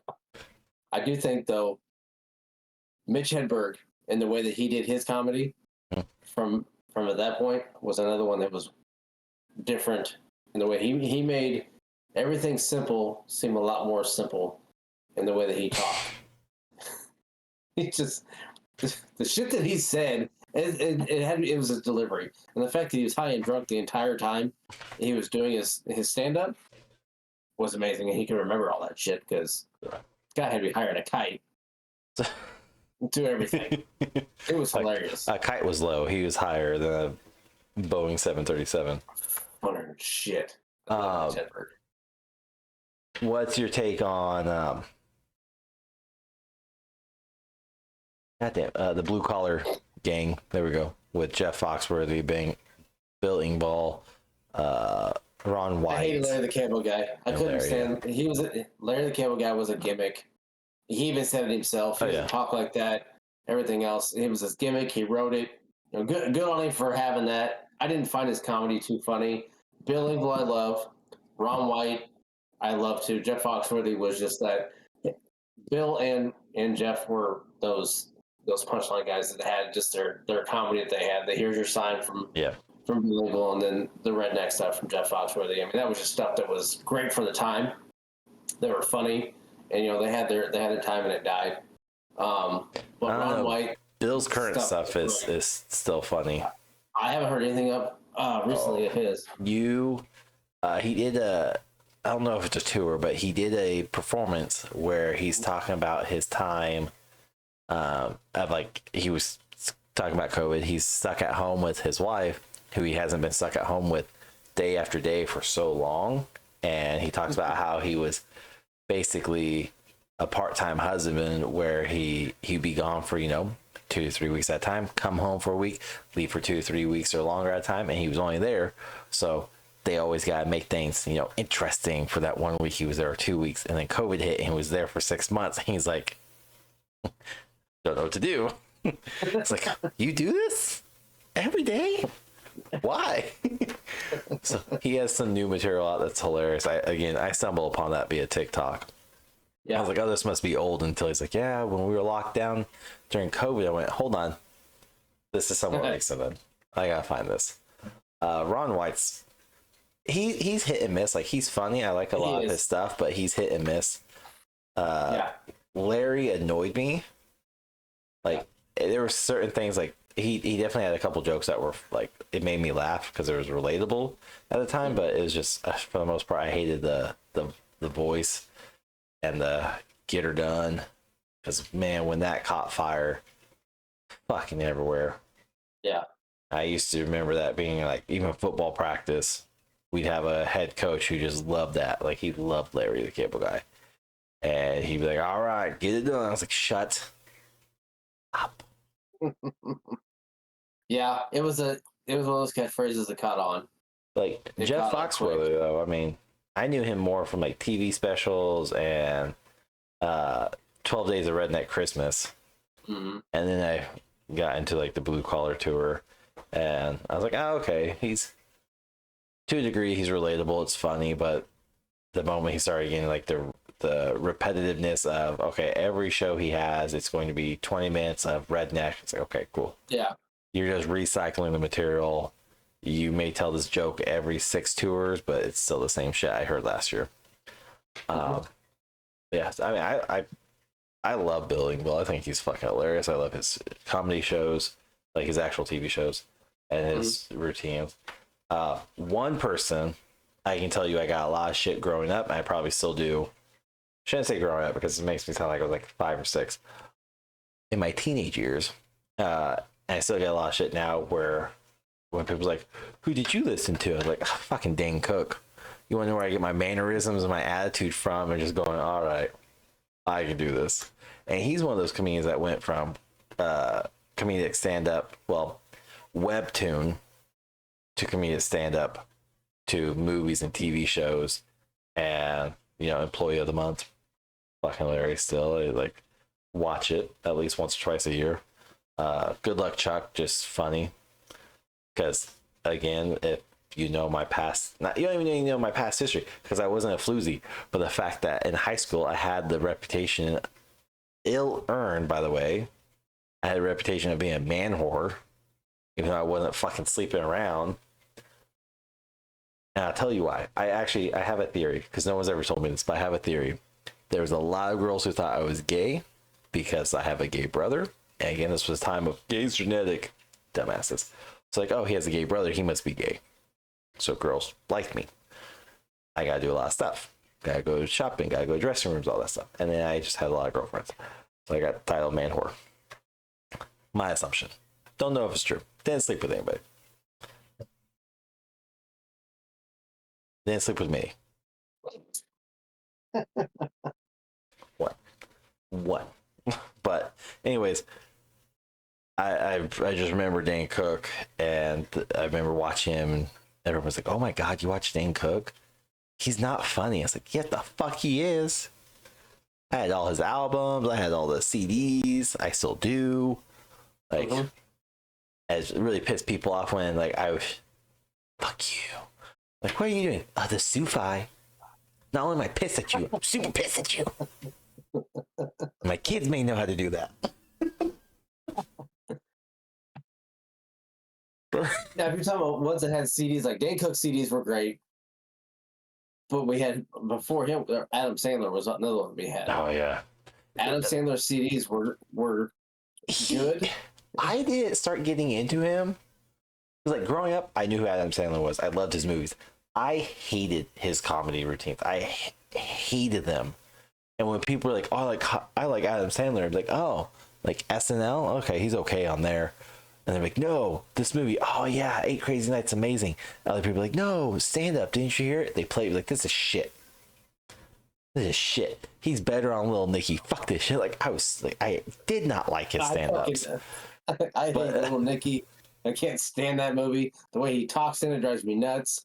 I do think, though, Mitch Hedberg and the way that he did his comedy from at that point was another one that was different in the way he made everything simple seem a lot more simple in the way that he talked. He just the shit that he said, it was his delivery, and the fact that he was high and drunk the entire time he was doing his stand up was amazing, and he could remember all that shit because the guy had to be higher than a kite. Do everything. It was hilarious. A kite was low. He was higher than a Boeing 737. Shit. What's your take on goddamn the blue collar gang? There we go, with Jeff Foxworthy, Bill Engvall, Ron White. I hated Larry the Cable Guy. I couldn't understand. Yeah. Larry the Cable Guy was a gimmick. He even said it himself. He doesn't talk like that. Everything else, it was his gimmick. He wrote it. Good on him for having that. I didn't find his comedy too funny. Bill Engvall, I love. Ron White, I love too. Jeff Foxworthy was just that. Bill and Jeff were those punchline guys that had just their comedy that they had. The Here's Your Sign from Bill Engvall, and then the redneck stuff from Jeff Foxworthy. I mean, that was just stuff that was great for the time. They were funny. And they had their time and it died. But Ron White, Bill's current stuff is still funny. I haven't heard anything up recently of his. He did I don't know if it's a tour, but he did a performance where he's talking about his time of like he was talking about COVID. He's stuck at home with his wife, who he hasn't been stuck at home with day after day for so long, and he talks about how he was basically a part-time husband where he'd be gone for 2 to 3 weeks at a time, come home for a week, leave for 2 to 3 weeks or longer at a time, and he was only there, so they always got to make things interesting for that 1 week he was there, or 2 weeks, and then COVID hit and he was there for 6 months, and he's like, don't know what to do. It's like, you do this every day? Why? So he has some new material out that's hilarious. I stumbled upon that via TikTok. I was like, oh, this must be old, until he's like, yeah, when we were locked down during COVID, I went, hold on, this is somewhat excellent. I gotta find this. Ron White's he's hit and miss. Like, he's funny. I like a lot of his stuff, but he's hit and miss. Larry annoyed me. Like, there were certain things, like he definitely had a couple jokes that were like, it made me laugh because it was relatable at the time, but it was just, for the most part, I hated the voice and the get her done, because man, when that caught fire, fucking everywhere. I used to remember that being like, even football practice, we'd have a head coach who just loved that. Like, he loved Larry the Cable Guy, and he'd be like, all right, get it done. I was like, shut up. It was one of those catchphrases that caught on. Like, Jeff Foxworthy, though, I mean, I knew him more from like TV specials and 12 Days of Redneck Christmas. Mm-hmm. And then I got into like the Blue Collar tour, and I was like, oh, okay, he's to a degree he's relatable, it's funny, but the moment he started getting like the repetitiveness of, okay, every show he has, it's going to be 20 minutes of redneck. It's like, okay, cool. Yeah. You're just recycling the material. You may tell this joke every 6 tours, but it's still the same shit I heard last year. Yeah, I mean, I love Bill Engvall. I think he's fucking hilarious. I love his comedy shows, like his actual TV shows, and his routines. One person I can tell you I got a lot of shit growing up, and I probably still do. Shouldn't say growing up because it makes me sound like I was like 5 or 6 in my teenage years. And I still get a lot of shit now where when people's like, who did you listen to? I was like, oh, fucking Dane Cook. You want to know where I get my mannerisms and my attitude from? And just going, all right, I can do this. And he's one of those comedians that went from comedic stand-up, well, webtoon to comedic stand-up to movies and TV shows and, you know, employee of the month. Fucking hilarious still. I, like, watch it at least once or twice a year. Good Luck Chuck, just funny. Because, again, if you know my past, not, you don't even know my past history, because I wasn't a floozy, but the fact that in high school I had the reputation, ill-earned, by the way, I had a reputation of being a man whore, even though I wasn't fucking sleeping around. And I'll tell you why. I have a theory, because no one's ever told me this, but I have a theory. There was a lot of girls who thought I was gay because I have a gay brother. And again, this was a time of gay's genetic, dumbasses. It's like, oh, he has a gay brother, he must be gay. So girls liked me. I gotta do a lot of stuff. Gotta go shopping, gotta go to dressing rooms, all that stuff. And then I just had a lot of girlfriends. So I got the title man whore. My assumption. Don't know if it's true. Didn't sleep with anybody. Didn't sleep with me. What? But anyways, I just remember Dane Cook, and I remember watching him, and everyone was like, oh my god, you watch Dane Cook? He's not funny. I was like, yeah, the fuck he is. I had all his albums, I had all the CDs, I still do. Like, it really pissed people off when, like, I was, fuck you. Like, what are you doing? The Sufi. Not only am I pissed at you, I'm super pissed at you. My kids may know how to do that. Now, if you're talking about ones that had CDs, like Dane Cook CDs were great, but we had before him, Adam Sandler was another one we had. Oh yeah, Adam Sandler CDs were good. I didn't start getting into him. Like growing up, I knew who Adam Sandler was. I loved his movies. I hated his comedy routines. I hated them. And when people were like, "Oh, I like Adam Sandler," I'm like, "Oh, like SNL? Okay, he's okay on there." And they're like, "No, this movie. Oh yeah, 8 Crazy Nights, amazing." And other people are like, "No, stand up. Didn't you hear it?" They play it like, "This is shit. This is shit. He's better on Little Nicky. Fuck this shit." Like I did not like his stand-ups. I hate Little Nicky. I can't stand that movie. The way he talks in it drives me nuts.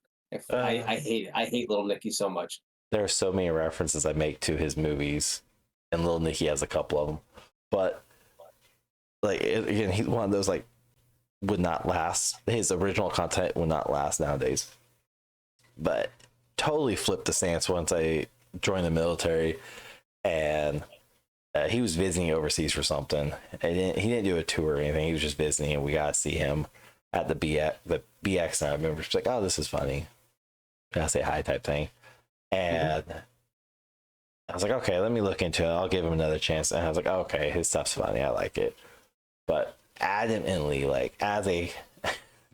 I hate it. I hate Little Nicky so much. There are so many references I make to his movies, and Little Nicky has a couple of them. But like again, he's one of those like would not last. His original content would not last nowadays. But totally flipped the stance once I joined the military, and he was visiting overseas for something. And he didn't do a tour or anything. He was just visiting, and we got to see him at the BX. And I remember she's like, "Oh, this is funny. Gotta say hi," type thing. And I was like, okay, let me look into it. I'll give him another chance. And I was like, okay, his stuff's funny. I like it. But adamantly, like, as a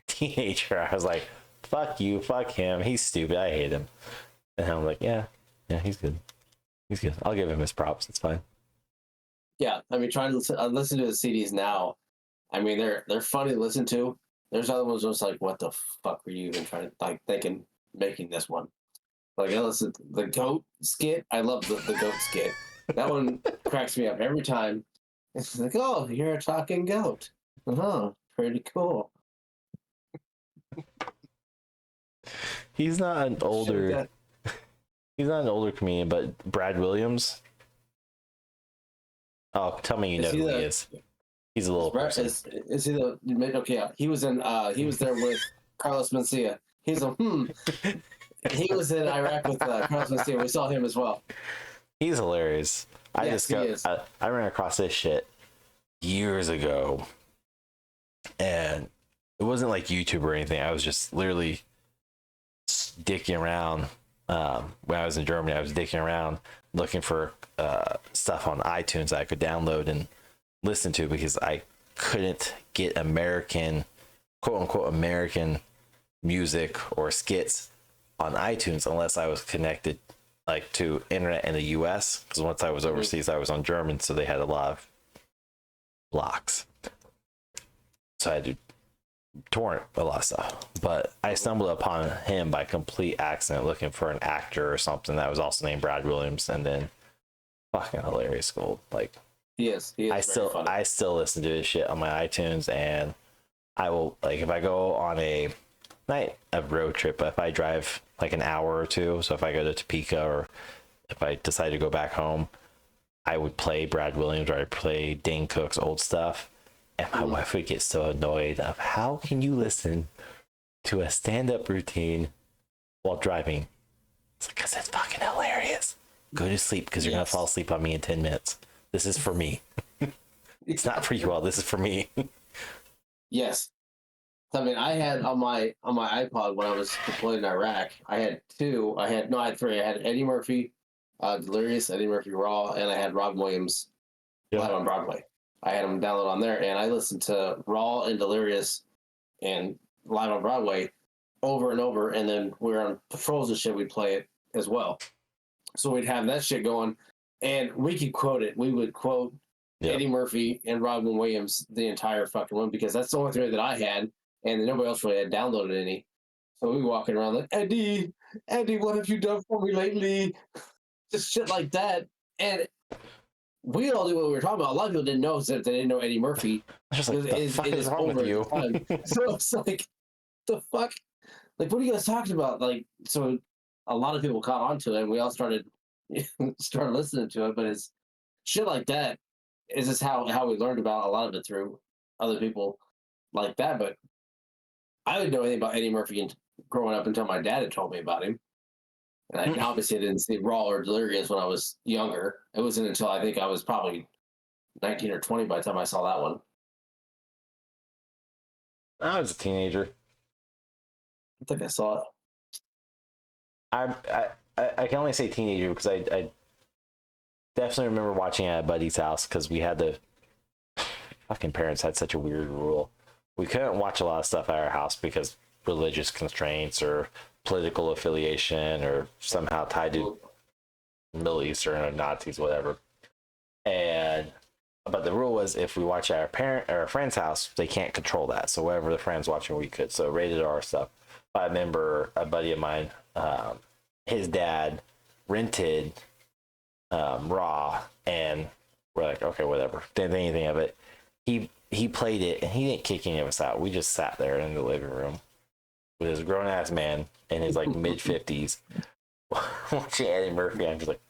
teenager, I was like, fuck you, fuck him. He's stupid. I hate him. And I'm like, yeah, he's good. He's good. I'll give him his props. It's fine. Yeah, I mean, trying to listen to the CDs now. I mean, they're funny to listen to. There's other ones just like, what the fuck were you even trying to thinking making this one? Like, I listen to the goat skit. I love the goat skit. That one cracks me up every time. It's like, oh, you're a talking goat. Pretty cool. He's not an older. He's not an older comedian, but Brad Williams. Oh, tell me you know who he is. He's a little person. Is he the okay? Yeah, he was there with Carlos Mencia. He's a He was in Iraq with Carlos Mencia. We saw him as well. He's hilarious. Yes, he is. I ran across this shit years ago, and it wasn't like YouTube or anything. I was just literally dicking around. When I was in Germany, I was dicking around looking for stuff on iTunes that I could download and listen to, because I couldn't get American, quote unquote, American music or skits on iTunes unless I was connected like to internet in the US, because once I was overseas I was on German, so they had a lot of blocks, so I had to torrent a lot of stuff. But I stumbled upon him by complete accident looking for an actor or something that was also named Brad Williams, and then fucking hilarious gold. Like he is I still listen to his shit on my iTunes, and I will, like, if I go on a road trip, if I drive like an hour or two, so if I go to Topeka or if I decide to go back home, I would play Brad Williams or I'd play Dane Cook's old stuff, and my wife would get so annoyed of, how can you listen to a stand-up routine while driving? It's because it's fucking hilarious. Go to sleep, because you're gonna fall asleep on me in 10 minutes. This is for me. It's not for you all. This is for me. Yes. I mean, I had on my iPod when I was deployed in Iraq, I had three. I had Eddie Murphy, Delirious, Eddie Murphy Raw, and I had Rob Williams live on Broadway. I had them download on there, and I listened to Raw and Delirious and live on Broadway over and over. And then we were on patrols and shit, we'd play it as well. So we'd have that shit going, and we could quote it. We would quote Eddie Murphy and Robin Williams the entire fucking one, because that's the only three that I had, and nobody else really had downloaded any. So we were walking around like, Eddie, what have you done for me lately? Just shit like that. And we all knew what we were talking about. A lot of people didn't know, that they didn't know Eddie Murphy. Just like, the fuck is wrong with you? So it's like, the fuck? Like, what are you guys talking about? Like, so a lot of people caught on to it, and we all started listening to it. But it's shit like that is just how we learned about a lot of it, through other people like that. But I didn't know anything about Eddie Murphy growing up until my dad had told me about him. And I obviously didn't see Raw or Delirious when I was younger. It wasn't until I think I was probably 19 or 20 by the time I saw that one. I was a teenager. I think I saw it. I can only say teenager because I definitely remember watching it at Buddy's house, because we had fucking parents had such a weird rule. We couldn't watch a lot of stuff at our house because religious constraints or political affiliation or somehow tied to Middle Eastern or Nazis, whatever. But the rule was, if we watch at our friend's house, they can't control that. So whatever the friend's watching, we could. So rated R stuff. I remember a buddy of mine, his dad rented Raw, and we're like, okay, whatever. Didn't think anything of it. He played it, and he didn't kick any of us out. We just sat there in the living room with this grown ass man in his like mid 50s watching Eddie Murphy. I'm just like,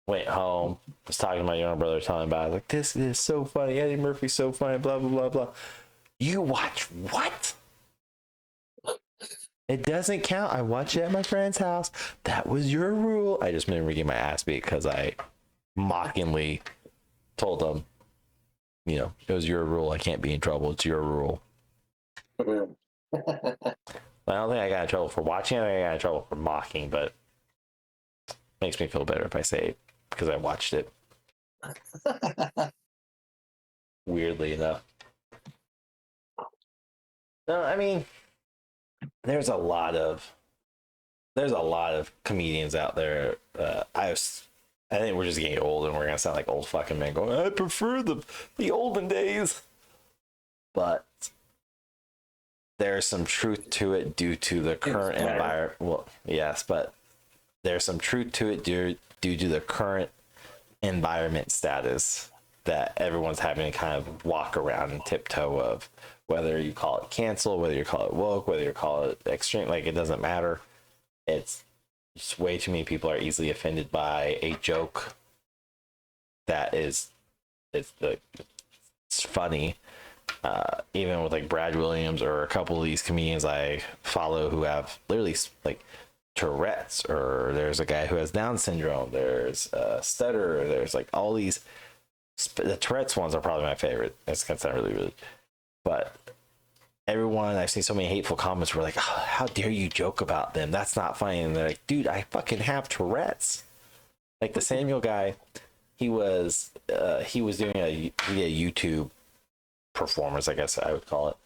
went home, was talking to my younger brother, telling him about it. Like, this is so funny. Eddie Murphy's so funny. Blah blah blah blah. You watch what? It doesn't count. I watched it at my friend's house. That was your rule. I just remember getting my ass beat because I mockingly told them, it was your rule. I can't be in trouble. It's your rule. I don't think I got in trouble for watching it. I got in trouble for mocking, but it makes me feel better if I say it because I watched it. Weirdly enough. No, I mean, there's a lot of comedians out there. I think we're just getting old, and we're gonna sound like old fucking men going, I prefer the olden days. But there's some truth to it due to the current environment. Well, yes, but there's some truth to it due to the current environment status that everyone's having to kind of walk around and tiptoe of. Whether you call it cancel, whether you call it woke, whether you call it extreme, like, it doesn't matter. It's just way too many people are easily offended by a joke that is it's funny. Even with like Brad Williams or a couple of these comedians I follow who have literally like Tourette's, or there's a guy who has Down syndrome, there's stutter, there's like all these. The Tourette's ones are probably my favorite. It's kind of really, but everyone, I've seen so many hateful comments were like, oh, how dare you joke about them? That's not funny. And they're like, dude, I fucking have Tourette's. Like the Samuel guy, he was doing a YouTube performance, I guess I would call it.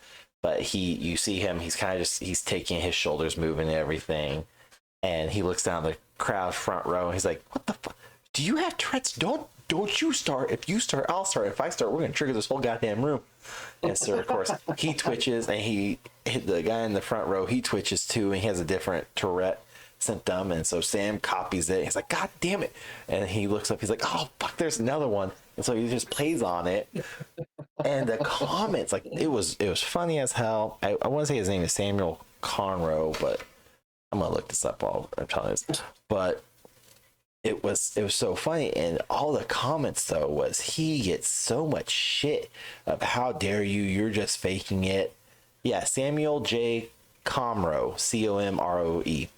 But you see him, he's kind of just, he's taking his shoulders moving and everything. And he looks down the crowd front row and he's like, what the fuck? Do you have Tourette's? Don't you start. If you start, I'll start. If I start, we're going to trigger this whole goddamn room. And so, of course, he twitches, and the guy in the front row, he twitches too, and he has a different Tourette symptom. And so Sam copies it. He's like, God damn it. And he looks up, he's like, oh, fuck, there's another one. And so he just plays on it. And the comments, like, it was funny as hell. I want to say his name is Samuel Conroe, but I'm going to look this up while I'm telling this. But it was so funny, and all the comments though was he gets so much shit of how dare you're just faking it. Yeah, Samuel J. Comroe, Comroe.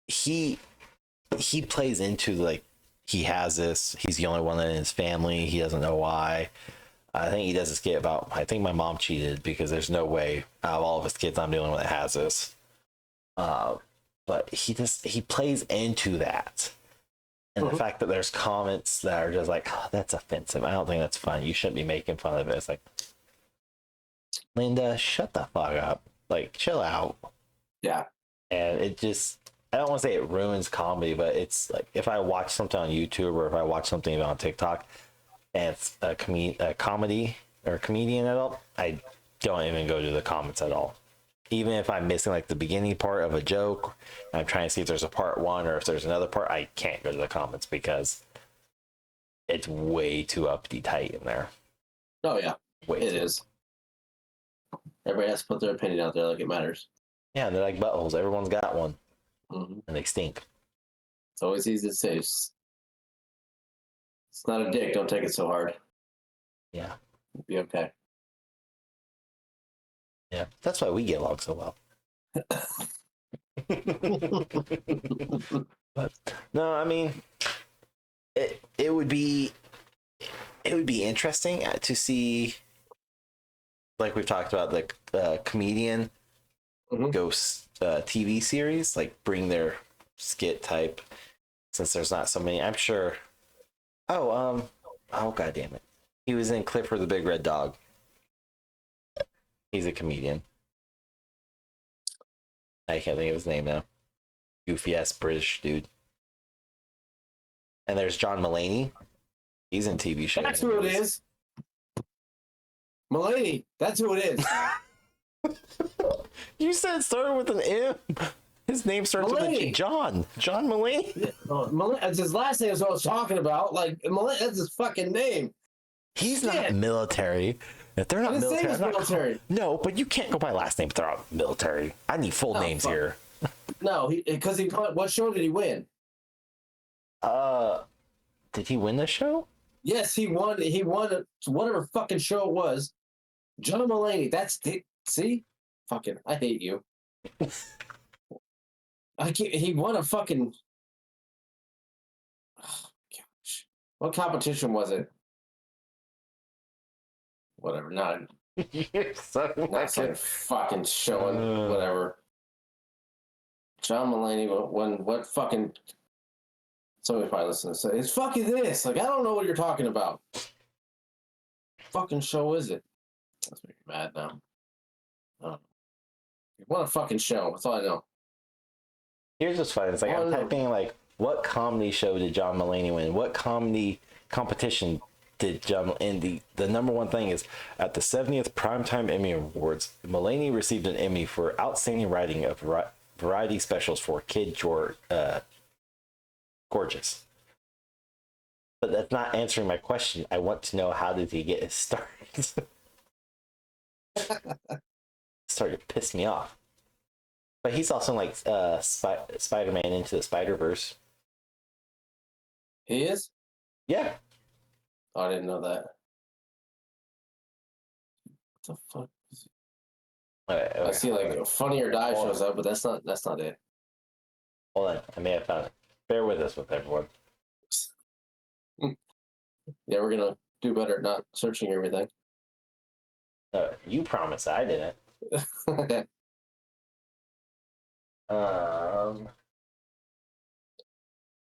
He plays into like he has this. He's the only one in his family. He doesn't know why. I think he does this skit about, I think my mom cheated because there's no way out of all of his kids I'm dealing with that has this. But he plays into that. And the fact that there's comments that are just like, oh, that's offensive. I don't think that's fun. You shouldn't be making fun of it. It's like, Linda, shut the fuck up. Like, chill out. Yeah. And it just, I don't want to say it ruins comedy, but it's like, if I watch something on YouTube or if I watch something on TikTok and it's a comedy or a comedian at all, I don't even go to the comments at all. Even if I'm missing like the beginning part of a joke, I'm trying to see if there's a part one or if there's another part, I can't go to the comments because it's way too uppity tight in there. Oh yeah, it is. Everybody has to put their opinion out there like it matters. Yeah, they're like buttholes. Everyone's got one, and they stink. It's always easy to say. It's not a dick. Don't take it so hard. Yeah, It'll be okay. Yeah, that's why we get along so well. But no, I mean, it would be interesting to see, like we've talked about, the comedian ghost TV series, like bring their skit type, since there's not so many. I'm sure. Oh god damn it, he was in Clifford the Big Red Dog. He's a comedian. I can't think of his name now. Goofy ass British dude. And there's John Mulaney. He's in TV shows. That's who it is. Mulaney. That's who it is. You said it started with an M. His name starts with a John. John Mulaney. That's his last name is what I was talking about. Like, Mulaney, that's his fucking name. He's not military. If they're not military, no, but you can't go by last name if they're not military. I need full names here. No, because what show did he win? Did he win the show? Yes, he won. He won whatever fucking show it was. John Mulaney. See, fucking, I hate you. I can't. He won a fucking. Oh, gosh. What competition was it? Whatever, not some fucking showing, whatever. John Mulaney won what fucking... Somebody probably listening to say, it's fucking this. Like, I don't know what you're talking about. Fucking show is it? That's making me mad now. What a fucking show. That's all I know. Here's what's funny. It's like, I'm typing, like, what comedy show did John Mulaney win? What comedy competition did John, and the number one thing is at the 70th Primetime Emmy Awards, Mulaney received an Emmy for outstanding writing of variety specials for Kid Gorgeous. But that's not answering my question. I want to know, how did he get his start? Started to piss me off. But he's also like Spider-Man Into the Spider-Verse. He is? Yeah. Oh, I didn't know that. What the fuck? Okay, I see like Funny or Die shows up, but that's not it. Hold on, I may have found it. Bear with us with everyone. Yeah, we're gonna do better at not searching everything. You promised I didn't.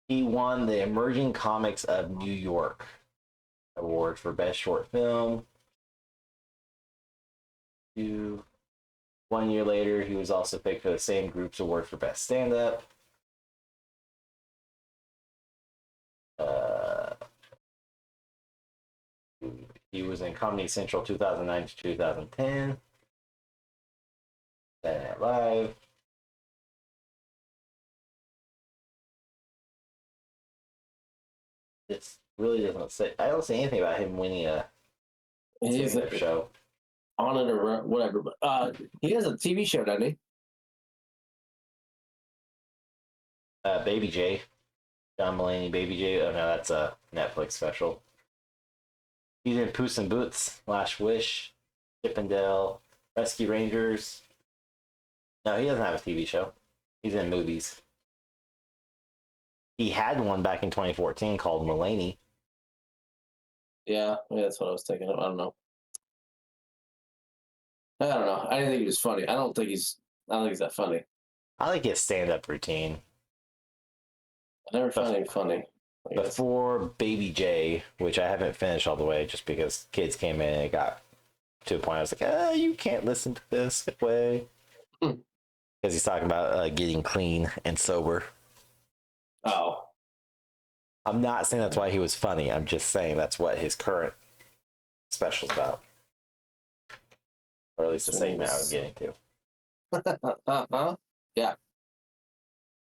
He won the Emerging Comics of New York Award for Best Short Film. 1 year later, he was also picked for the same group's award for Best Stand-Up. He was in Comedy Central 2009 to 2010. Saturday Night Live. It really doesn't say. I don't see anything about him winning a show. On it or whatever, but he has a TV show, doesn't he? Baby J. John Mulaney, Baby J. Oh no, that's a Netflix special. He's in Puss in Boots, Last Wish, Chip and Dale, Rescue Rangers. No, he doesn't have a TV show. He's in movies. He had one back in 2014 called Mulaney. Yeah, that's what I was thinking of. I don't know. I didn't think he was funny. I don't think he's that funny. I like his stand-up routine. I never found him funny. Before Baby J, which I haven't finished all the way just because kids came in and it got to a point I was like, you can't listen to this way. Because he's talking about getting clean and sober. Oh. I'm not saying that's why he was funny. I'm just saying that's what his current special's about. Or at least the segment I was getting to. Yeah.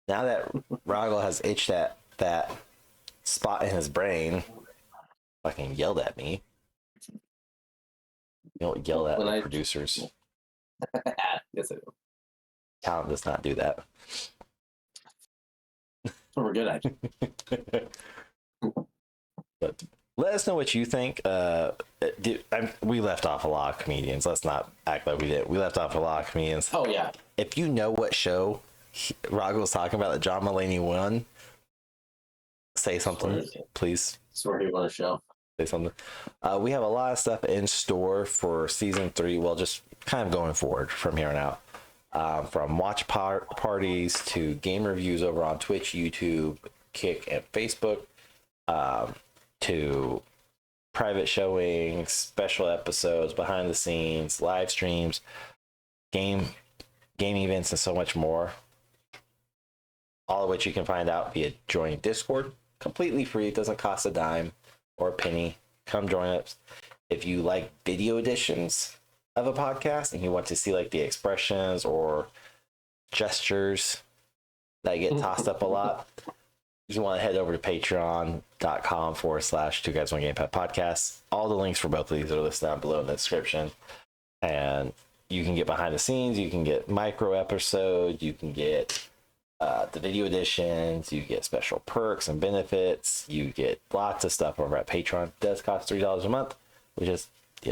Now that Rahgel has itched at that spot in his brain, fucking yelled at me. You don't yell at the producers. Yes, I do. Talent does not do that. That's what we're good at. But let us know what you think. We left off a lot of comedians. Let's not act like we did. We left off a lot of comedians. Oh, yeah. If you know what show Rahgel was talking about that John Mulaney won, say something, please. Swear he won a show. Say something. We have a lot of stuff in store for season 3. Well, just kind of going forward from here on out. From watch parties to game reviews over on Twitch, YouTube, Kick, and Facebook, to private showings, special episodes, behind the scenes, live streams, game events, and so much more. All of which you can find out via joining Discord. Completely free. It doesn't cost a dime or a penny. Come join us. If you like video editions of a podcast and you want to see like the expressions or gestures that get tossed up a lot, you want to head over to patreon.com/2 guys 1 gamepad podcast. All the links for both of these are listed down below in the description. And you can get behind the scenes, you can get micro episodes, you can get the video editions, you get special perks and benefits, you get lots of stuff over at Patreon. It does cost $3 a month, which is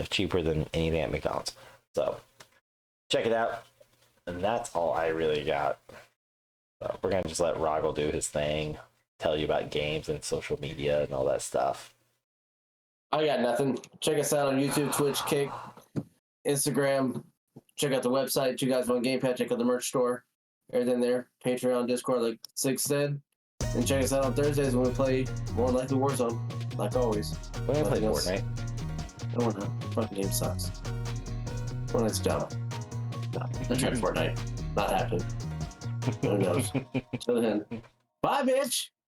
cheaper than anything at McDonald's. So check it out. And that's all I really got. So we're gonna just let Rahgel do his thing, tell you about games and social media and all that stuff. I got nothing. Check us out on YouTube, Twitch, Kick, Instagram. Check out the website, 2 guys 1 gamepad. Check out the merch store. Everything there. Patreon, Discord, like Sig said. And check us out on Thursdays when we play more likely Warzone, like always. We're gonna play Fortnite. No, we're not. Fucking game sucks. Fortnite's dumb. No, I tried Fortnite. Not happening. Who knows? Till then. Bye, bitch!